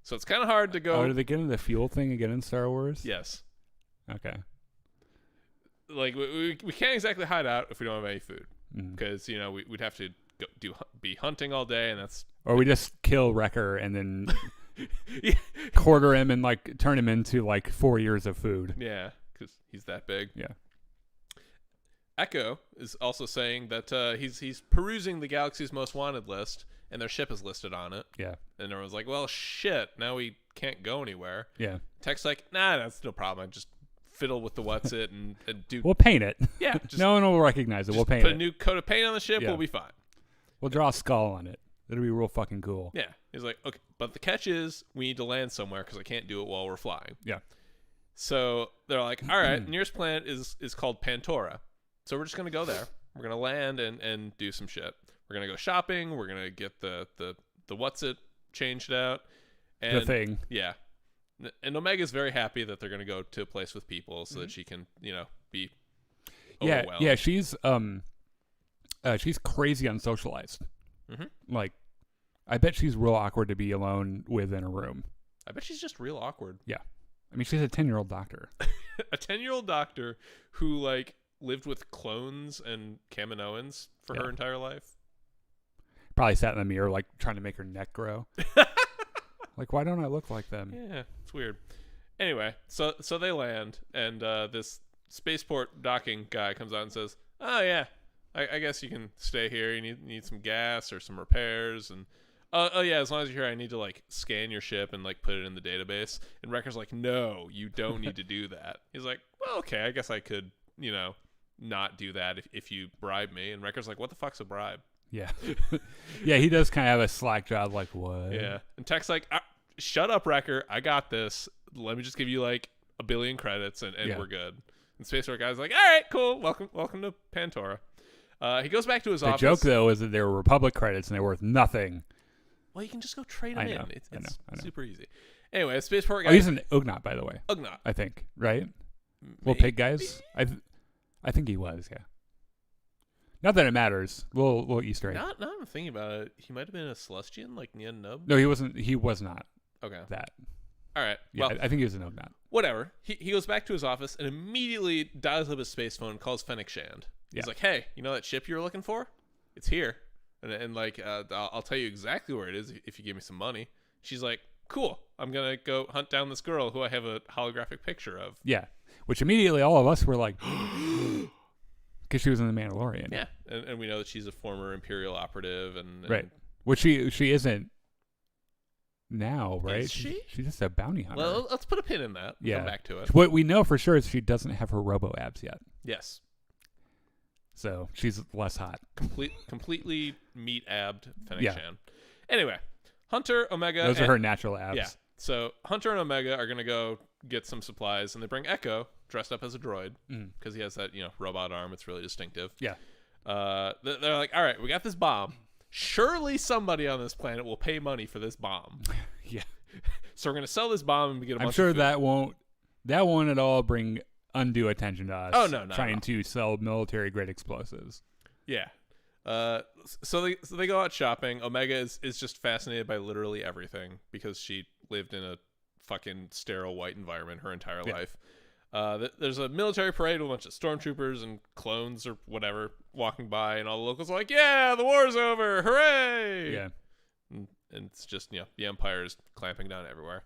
So it's kind of hard to go. Oh, did they get into the fuel thing again in Star Wars? Yes. Okay. Like, we can't exactly hide out if we don't have any food because, we'd have to be hunting all day, and that's... Or we just kill Wrecker and then quarter him and, like, turn him into, like, 4 years of food. Yeah, because he's that big. Yeah. Echo is also saying that he's perusing the Galaxy's Most Wanted list, and their ship is listed on it. Yeah. And everyone's like, well, shit, now we can't go anywhere. Yeah. Tech's like, nah, that's no problem. I just fiddle with the what's-it and do... We'll paint it. Yeah. No one will recognize it. We'll paint it. Put a new coat of paint on the ship, we'll be fine. We'll draw a skull on it. It'll be real fucking cool. Yeah. He's like, okay, but the catch is we need to land somewhere because I can't do it while we're flying. Yeah. So they're like, all right, nearest planet is called Pantora. So we're just going to go there. We're going to land and do some shit. We're going to go shopping. We're going to get the what's-it changed out. And, the thing. Yeah. And Omega's very happy that they're going to go to a place with people so that she can, be overwhelmed. Yeah, she's crazy unsocialized. Like, I bet she's real awkward to be alone with in a room. I bet she's just real awkward. Yeah. I mean, she's a 10-year-old doctor. A 10-year-old doctor who, like, lived with clones and Kaminoans for her entire life. Probably sat in the mirror, like, trying to make her neck grow. Like, why don't I look like them? Yeah, it's weird. Anyway, so they land, and this spaceport docking guy comes out and says, oh, yeah, I guess you can stay here. You need some gas or some repairs, and oh yeah, as long as you're here, I need to like scan your ship and like put it in the database. And Wrecker's like, no, you don't need to do that. He's like, well, okay, I guess I could, not do that if you bribe me. And Wrecker's like, what the fuck's a bribe? Yeah. Yeah, he does kind of have a slack job, like, what? Yeah. And Tech's like, shut up, Wrecker. I got this. Let me just give you like 1 billion credits and we're good. And Spaceport guy's like, all right, cool. Welcome to Pantora. He goes back to his office. The joke, though, is that they were Republic credits and they're worth nothing. Well, you can just go trade them in. It's I know. super easy. Anyway, Spaceport guy. Oh, he's an Ugnaught, by the way. Ugnaught. I think, right? Little pig guys? I think he was, yeah. Not that it matters. Little Easter egg. Now I'm thinking about it. He might have been a Celestian, like Nien Nub. No, he wasn't. He was not. Okay. That. All right. Yeah, Well, I think he was an Ugnaught. Whatever. He goes back to his office and immediately dials up his space phone and calls Fennec Shand. He's like, hey, you know that ship you were looking for? It's here. And like, I'll tell you exactly where it is if you give me some money. She's like, cool. I'm going to go hunt down this girl who I have a holographic picture of. Yeah. Which immediately all of us were like, because she was in The Mandalorian. Yeah. And we know that she's a former Imperial operative. And right. Which she isn't now, right? Is she? She's just a bounty hunter. Well, let's put a pin in that. Yeah. Come back to it. What we know for sure is she doesn't have her robo abs yet. Yes. So she's less hot. Completely meat-abbed Fennec Yeah. Shand. Anyway, Hunter, Omega... Those are her natural abs. Yeah. So Hunter and Omega are going to go get some supplies, and they bring Echo, dressed up as a droid, because he has that, robot arm. It's really distinctive. Yeah. They're like, all right, we got this bomb. Surely somebody on this planet will pay money for this bomb. Yeah. So we're going to sell this bomb and get a bunch I'm sure of food. that won't at all bring undue attention to us. Oh, no, trying to sell military-grade explosives. Yeah. So they go out shopping. Omega is just fascinated by literally everything because she lived in a fucking sterile white environment her entire life. There's a military parade with a bunch of stormtroopers and clones or whatever walking by, and all the locals are like, yeah, the war's over, hooray! Yeah. And And it's just, the Empire is clamping down everywhere.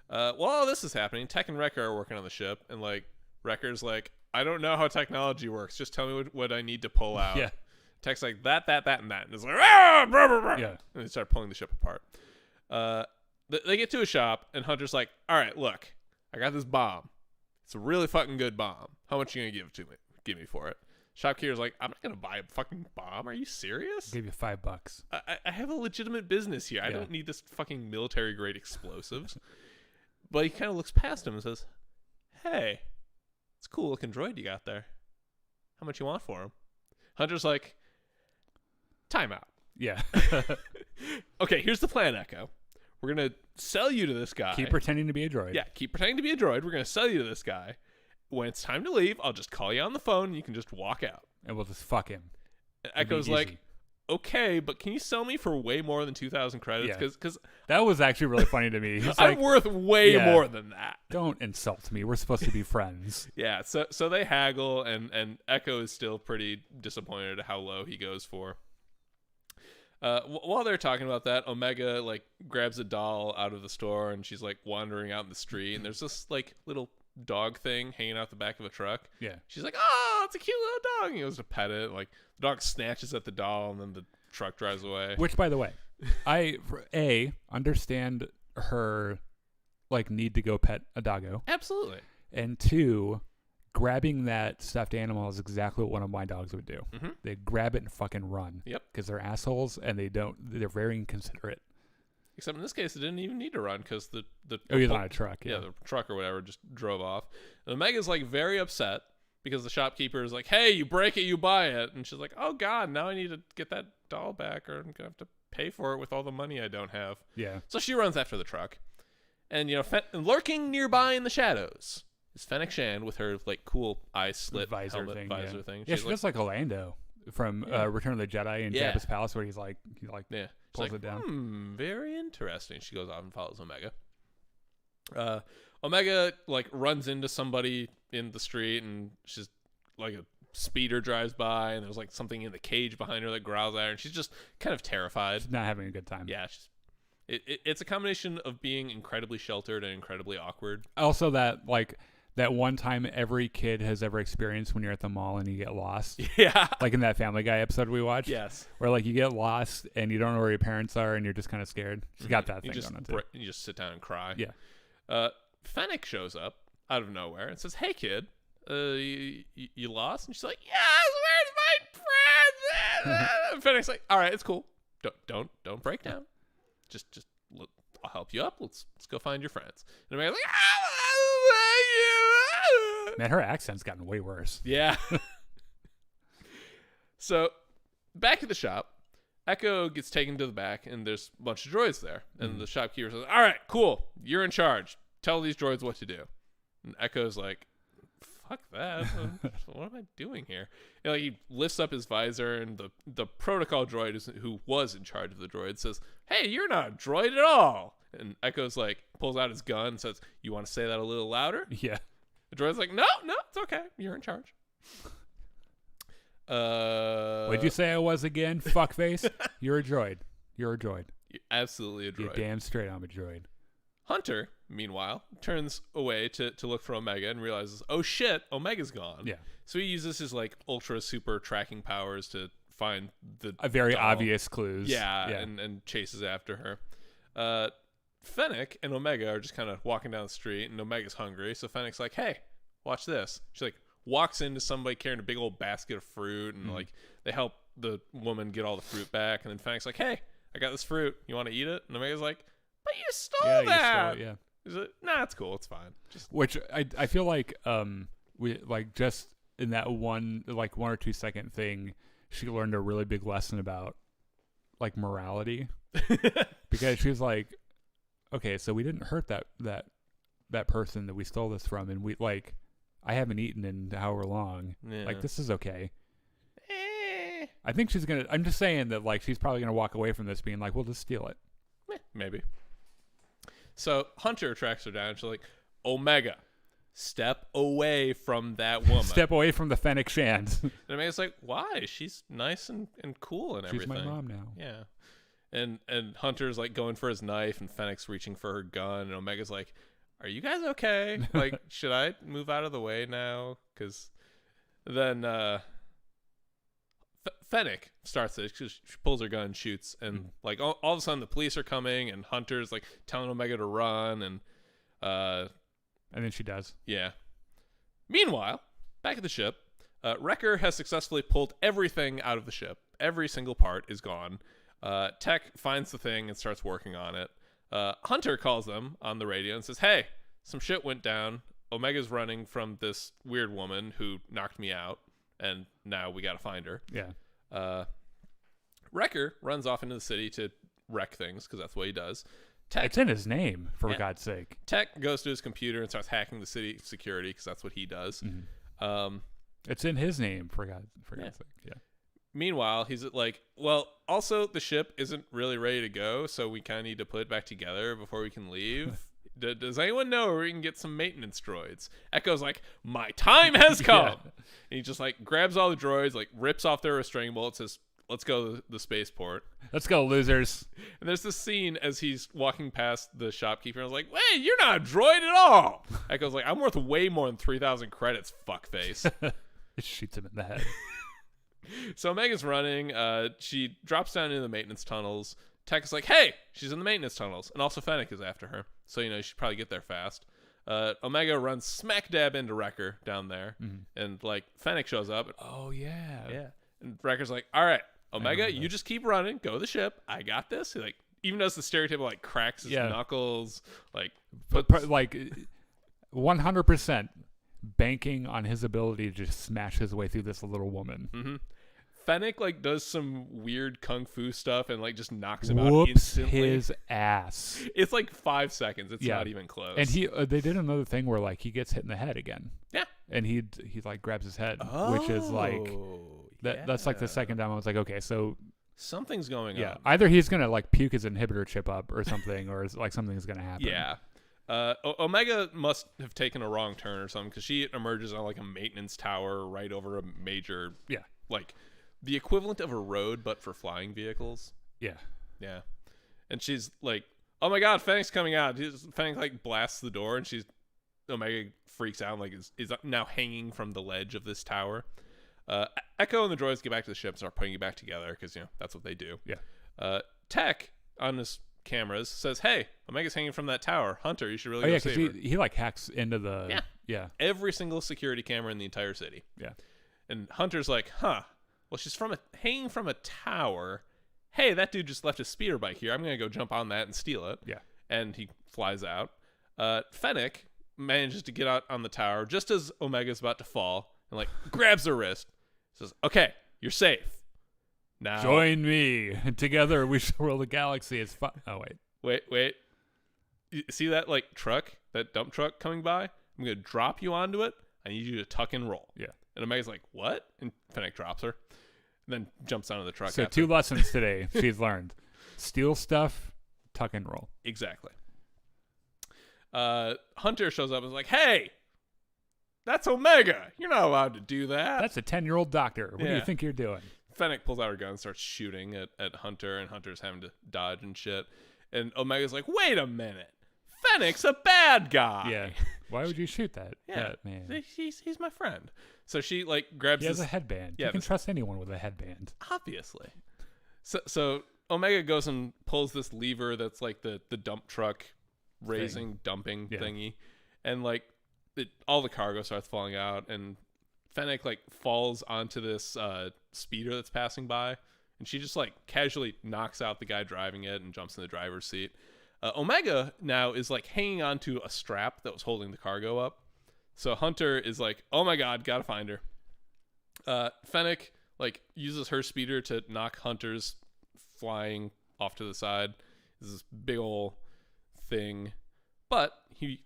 While all this is happening, Tech and Wrecker are working on the ship, and like Wrecker's like, I don't know how technology works. Just tell me what I need to pull out. Yeah. Tech's like that, and that, and it's like, ah, blah, blah, blah. Yeah. And they start pulling the ship apart. They get to a shop, and Hunter's like, all right, look, I got this bomb. It's a really fucking good bomb. How much are you gonna give me for it? Shopkeeper's like, I'm not gonna buy a fucking bomb. Are you serious? I'll give you $5. I have a legitimate business here. I don't need this fucking military grade explosives. But he kind of looks past him and says, hey, it's a cool looking droid you got there. How much you want for him? Hunter's like, time out. Yeah. Okay, here's the plan, Echo. We're going to sell you to this guy. Keep pretending to be a droid. Yeah, keep pretending to be a droid. We're going to sell you to this guy. When it's time to leave, I'll just call you on the phone and you can just walk out. And we'll just fuck him. And Echo's like, okay, but can you sell me for way more than 2,000 credits? Because that was actually really funny to me. He's I'm like, worth way more than that. Don't insult me. We're supposed to be friends. Yeah, so they haggle, and Echo is still pretty disappointed at how low he goes for. While they're talking about that, Omega like grabs a doll out of the store, and she's like wandering out in the street, and there's this like little dog thing hanging out the back of a truck. Yeah. She's like, oh, it's a cute little dog. And he goes to pet it. Like, the dog snatches at the doll, and then the truck drives away. Which, by the way, I understand her like need to go pet a doggo. Absolutely. And 2, grabbing that stuffed animal is exactly what one of my dogs would do. Mm-hmm. They grab it and fucking run. Yep. Because they're assholes, and they're very inconsiderate. Except in this case, it didn't even need to run because the he's on a truck. Yeah, the truck or whatever just drove off. And Omega's like very upset because the shopkeeper is like, hey, you break it, you buy it. And she's like, oh, God, now I need to get that doll back, or I'm going to have to pay for it with all the money I don't have. Yeah. So she runs after the truck. And, lurking nearby in the shadows is Fennec Shand with her, like, cool eye slit visor thing. Yeah, she looks like Orlando from Return of the Jedi in Jabba's palace, where he pulls it down. Very interesting. She goes off and follows Omega. Omega like runs into somebody in the street, and she's like a speeder drives by, and there's like something in the cage behind her that growls at her, and she's just kind of terrified. She's not having a good time. Yeah, it's a combination of being incredibly sheltered and incredibly awkward. Also, that one time every kid has ever experienced when you're at the mall and you get lost. Yeah. Like in that Family Guy episode we watched. Yes. Where like you get lost and you don't know where your parents are and you're just kind of scared. She's got that thing going on too. You just sit down and cry. Yeah. Fennec shows up out of nowhere and says, hey kid, you lost? And she's like, yes, where's my friends? And Fennec's like, all right, it's cool. Don't break down. Just I'll help you up. Let's go find your friends. And Omega's like, man, her accent's gotten way worse. Yeah. So, back at the shop, Echo gets taken to the back, and there's a bunch of droids there. And the shopkeeper says, all right, cool. You're in charge. Tell these droids what to do. And Echo's like, fuck that. What am I doing here? And he lifts up his visor, and the protocol droid who was in charge of the droid says, hey, you're not a droid at all. And Echo's like, pulls out his gun and says, you want to say that a little louder? Yeah. The droid's like, no, it's okay. You're in charge. What'd you say I was again? Fuckface? You're a droid. You're absolutely a droid. You're damn straight I'm a droid. Hunter, meanwhile, turns away to look for Omega and realizes, oh shit, Omega's gone. Yeah. So he uses his like ultra super tracking powers to find a very doll. Obvious clues. Yeah. And chases after her. Fennec and Omega are just kind of walking down the street, and Omega's hungry, so Fennec's like, hey, watch this. She like walks into somebody carrying a big old basket of fruit, and like they help the woman get all the fruit back, and then Fennec's like, hey, I got this fruit, you want to eat it? And Omega's like, but you stole that. You stole it, He's like, nah, it's cool, it's fine. Which I feel like we like just in that one or 2 second thing, she learned a really big lesson about like morality. Because she was like, okay, so we didn't hurt that person that we stole this from, and we like I haven't eaten in however long. Yeah. Like this is okay. I think she's gonna. I'm just saying that like she's probably gonna walk away from this being like, we'll just steal it. Maybe. So Hunter tracks her down. And she's like, Omega, step away from that woman. Step away from the Fennec Shand. And Omega's like, why? She's nice and cool and everything. She's my mom now. Yeah. And Hunter's like going for his knife, and Fennec's reaching for her gun, and Omega's like, "Are you guys okay? Like, should I move out of the way now?" Because then Fennec starts it. She pulls her gun and shoots, and like all of a sudden the police are coming, and Hunter's like telling Omega to run, and then she does. Yeah. Meanwhile, back at the ship, Wrecker has successfully pulled everything out of the ship. Every single part is gone. Tech finds the thing and starts working on it. Hunter calls them on the radio and says, "Hey, some shit went down. Omega's running from this weird woman who knocked me out, and now we gotta find her." Yeah. Wrecker runs off into the city to wreck things, because that's what he does. It's in his name, for God's sake. Tech goes to his computer and starts hacking the city security, because that's what he does. It's in his name, for God's sake. Yeah. Meanwhile, he's like, well, also the ship isn't really ready to go, so we kind of need to put it back together before we can leave. Does anyone know where we can get some maintenance droids? Echo's like, my time has come. And he just like grabs all the droids, like rips off their restraining bolts, says, let's go to the spaceport. Let's go, losers. And there's this scene as he's walking past the shopkeeper, and I was like, wait, you're not a droid at all. Echo's like, I'm worth way more than 3,000 credits, fuckface. It shoots him in the head. So Omega's running. She drops down into the maintenance tunnels. Tech is like, hey, she's in the maintenance tunnels. And also Fennec is after her. So, you sho'd probably get there fast. Omega runs smack dab into Wrecker down there. And, like, Fennec shows up. Oh, yeah. Yeah. And Wrecker's like, all right, Omega, you just keep running. Go to the ship. I got this. He, like, even does the stereotypical, like, cracks his knuckles. Like, like 100% banking on his ability to just smash his way through this little woman. Fennec like does some weird kung fu stuff and like just knocks him out Whoops instantly. His ass. It's like 5 seconds. It's not even close. And they did another thing where like he gets hit in the head again. Yeah. And he like grabs his head, which is like that's like the second time I was like, okay, so something's going on. Either he's gonna like puke his inhibitor chip up or something, or like something's gonna happen. Yeah. Omega must have taken a wrong turn or something, because she emerges on like a maintenance tower right over a major like the equivalent of a road but for flying vehicles. Yeah. And she's like, oh my god, Fennec's coming out. Fennec like blasts the door, and Omega freaks out and like is now hanging from the ledge of this tower. Echo and the droids get back to the ship and start putting it back together, because that's what they do. Tech on his cameras says, hey, Omega's hanging from that tower. Hunter, you should really go save her. He like hacks into the every single security camera in the entire city. And Hunter's like, well, she's hanging from a tower. Hey, that dude just left his speeder bike here. I'm gonna go jump on that and steal it. And he flies out. Fennec manages to get out on the tower just as Omega's about to fall, and like grabs her wrist, says, okay, you're safe now. Join me. Together we shall rule the galaxy. It's fun. Oh, wait. You see that like truck, that dump truck coming by? I'm going to drop you onto it. I need you to tuck and roll. And Omega's like, what? And Fennec drops her, and then jumps onto the truck. So 2 lessons today she's learned. Steal stuff, tuck and roll. Exactly. Hunter shows up and is like, hey, that's Omega. You're not allowed to do that. That's a 10-year-old doctor. What do you think you're doing? Fennec pulls out her gun and starts shooting at Hunter, and Hunter's having to dodge and shit. And Omega's like, wait a minute. Fennec's a bad guy. Why would you shoot that man? He's my friend. So she like grabs He has a headband. You can trust anyone with a headband. Obviously. So Omega goes and pulls this lever that's like the dump truck dumping thingy. And like all the cargo starts falling out, and Fennec like falls onto this speeder that's passing by, and she just like casually knocks out the guy driving it and jumps in the driver's seat. Omega now is like hanging onto a strap that was holding the cargo up. So Hunter is like, oh my god, gotta find her. Fennec like uses her speeder to knock Hunter's flying off to the side. This is big ol' thing, but he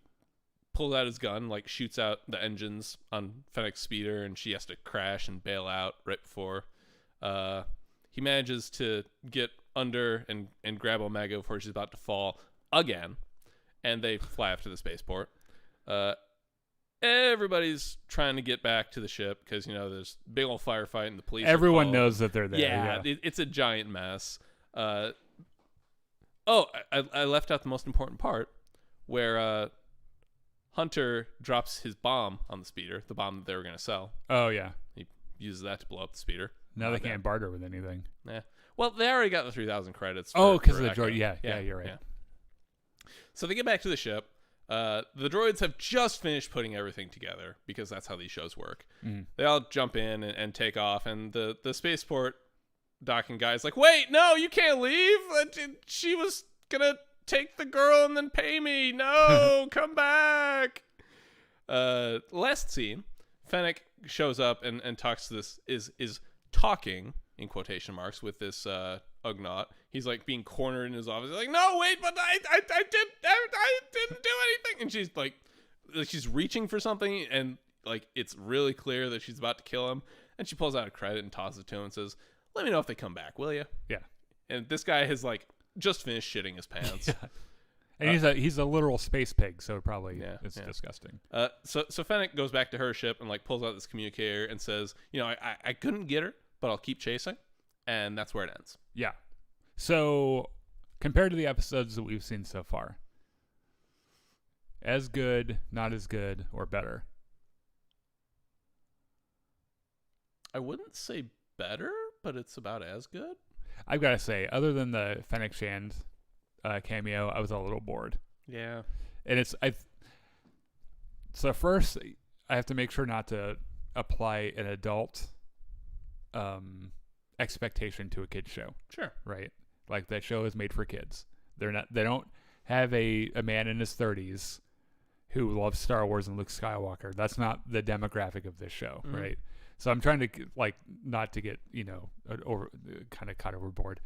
pulls out his gun, like shoots out the engines on Fennec's speeder, and she has to crash and bail out right before. He manages to get under and grab Omega before she's about to fall again, and they fly off to the spaceport. Everybody's trying to get back to the ship because there's big old firefight and the police. Everyone knows that they're there. It's a giant mess. Oh, I left out the most important part where Hunter drops his bomb on the speeder, the bomb that they were going to sell. Oh, yeah. He uses that to blow up the speeder. Now they can't barter with anything. Yeah. Well, they already got the 3,000 credits. Because of the droid. Yeah, you're right. Yeah. So they get back to the ship. The droids have just finished putting everything together because that's how these shows work. Mm. They all jump in and take off, and the spaceport docking guy's like, wait, no, you can't leave. She was going to take the girl and then pay me. No, come back. Last scene, Fennec shows up and talks to this, is talking, in quotation marks, with this Ugnaught. He's like being cornered in his office. He's like, no, wait, but I didn't do anything. And she's like she's reaching for something, and like it's really clear that she's about to kill him. And she pulls out a credit and tosses it to him and says, let me know if they come back, will you? Yeah. And this guy has like just finished shitting his pants. Yeah. And he's a literal space pig, so probably it's disgusting. So Fennec goes back to her ship and like pulls out this communicator and says, I couldn't get her, but I'll keep chasing. And that's where it ends. Yeah. So compared to the episodes that we've seen so far, as good, not as good, or better? I wouldn't say better, but it's about as good. I've got to say, other than the Fennec Shand cameo, I was a little bored. Yeah. And so first, I have to make sure not to apply an adult expectation to a kid's show. Sure. Right? Like, that show is made for kids. They don't have a man in his 30s who loves Star Wars and Luke Skywalker. That's not the demographic of this show, right? So I'm trying to not to get kind of caught overboard.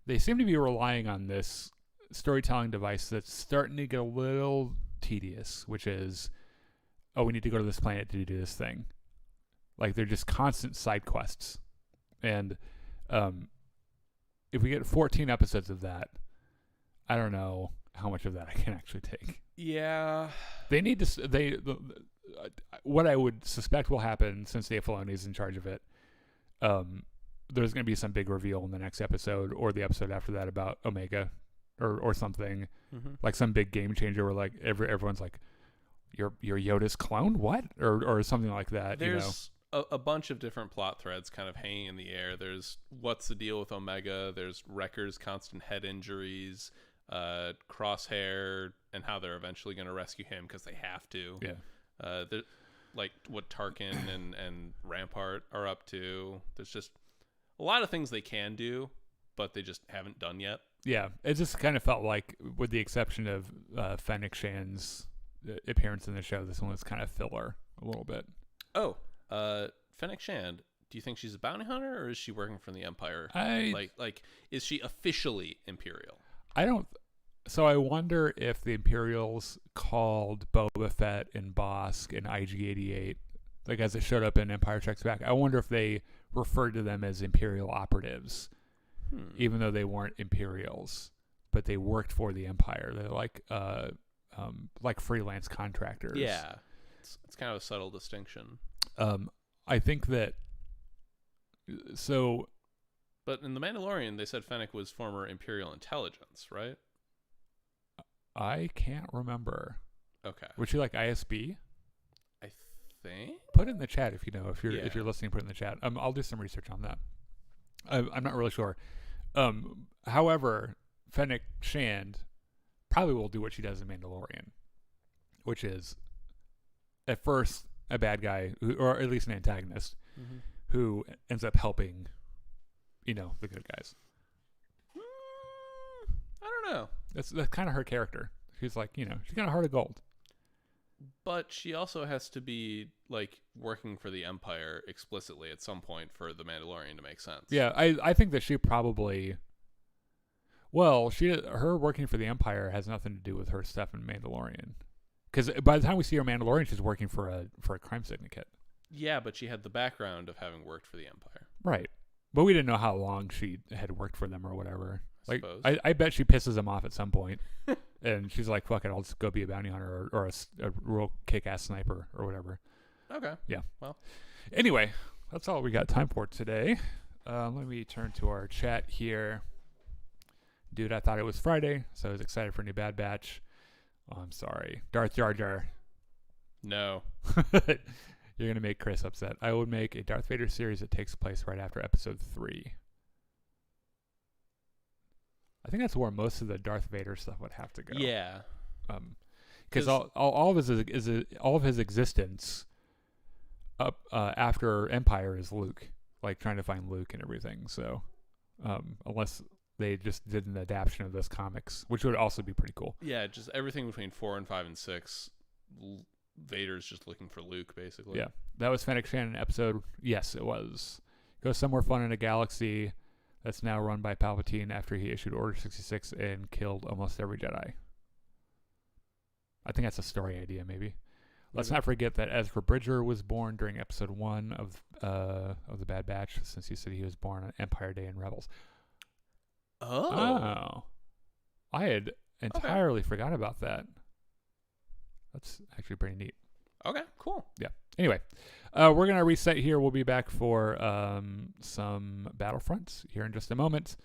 They seem to be relying on this storytelling device that's starting to get a little tedious, which is, we need to go to this planet to do this thing. Like, they're just constant side quests, and if we get 14 episodes of that, I don't know how much of that I can actually take. Yeah, they need to. What I would suspect will happen, since Dave Filoni is in charge of it, there's going to be some big reveal in the next episode or the episode after that about Omega or something, like some big game changer where like everyone's like, you're Yoda's clone, what? Or something like that. There's a bunch of different plot threads kind of hanging in the air. There's what's the deal with Omega? There's Wrecker's constant head injuries, Crosshair, and how they're eventually going to rescue him because they have to. Yeah. Like what Tarkin and Rampart are up to. There's just a lot of things they can do, but they just haven't done yet. Yeah, it just kind of felt like, with the exception of Fennec Shan's appearance in the show, this one was kind of filler a little bit. Oh, Fennec Shand, do you think she's a bounty hunter, or is she working for the Empire? Like, is she officially Imperial? I don't. So I wonder if the Imperials called Boba Fett and Bosk and IG-88, like as it showed up in Empire Strikes Back, I wonder if they referred to them as Imperial operatives, even though they weren't Imperials, but they worked for the Empire. They're like freelance contractors. Yeah, it's kind of a subtle distinction. I think that. So. But in The Mandalorian, they said Fennec was former Imperial intelligence, right? I can't remember. Okay. Was she like ISB? I think. Put it in the chat if you know. If you're listening, put it in the chat. I'll do some research on that. I'm not really sure. However, Fennec Shand probably will do what she does in Mandalorian, which is at first a bad guy, or at least an antagonist, who ends up helping, the good guys. I don't know. That's kind of her character. She's like, she's got a heart of gold. But she also has to be like working for the Empire explicitly at some point for the Mandalorian to make sense. Yeah, I think that she probably. Well, her working for the Empire has nothing to do with her stuff in Mandalorian, because by the time we see her Mandalorian, she's working for a crime syndicate. Yeah, but she had the background of having worked for the Empire. Right, but we didn't know how long she had worked for them or whatever. Like, suppose. I bet she pisses him off at some point, and she's like, "Fuck it, I'll just go be a bounty hunter or a real kick-ass sniper or whatever." Okay. Yeah. Well. Anyway, that's all we got time for today. Let me turn to our chat here. Dude, I thought it was Friday, so I was excited for a new Bad Batch. Oh, I'm sorry. Darth Jar Jar. No. You're going to make Chris upset. I would make a Darth Vader series that takes place right after episode 3. I think that's where most of the Darth Vader stuff would have to go. Yeah. Because all of his existence up after Empire is Luke, like trying to find Luke and everything. So unless they just did an adaptation of those comics, which would also be pretty cool. Yeah, just everything between 4 and 5 and 6. Vader's just looking for Luke, basically. Yeah, that was Fennec Shannon episode. Yes, it was. Go somewhere fun in a galaxy that's now run by Palpatine after he issued Order 66 and killed almost every Jedi. I think that's a story idea, maybe. Let's not forget that Ezra Bridger was born during episode 1 of the Bad Batch, since you said he was born on Empire Day in Rebels. Oh. I had entirely forgot about that. That's actually pretty neat. Okay, cool. Yeah. Anyway, we're going to reset here. We'll be back for some Battlefronts here in just a moment.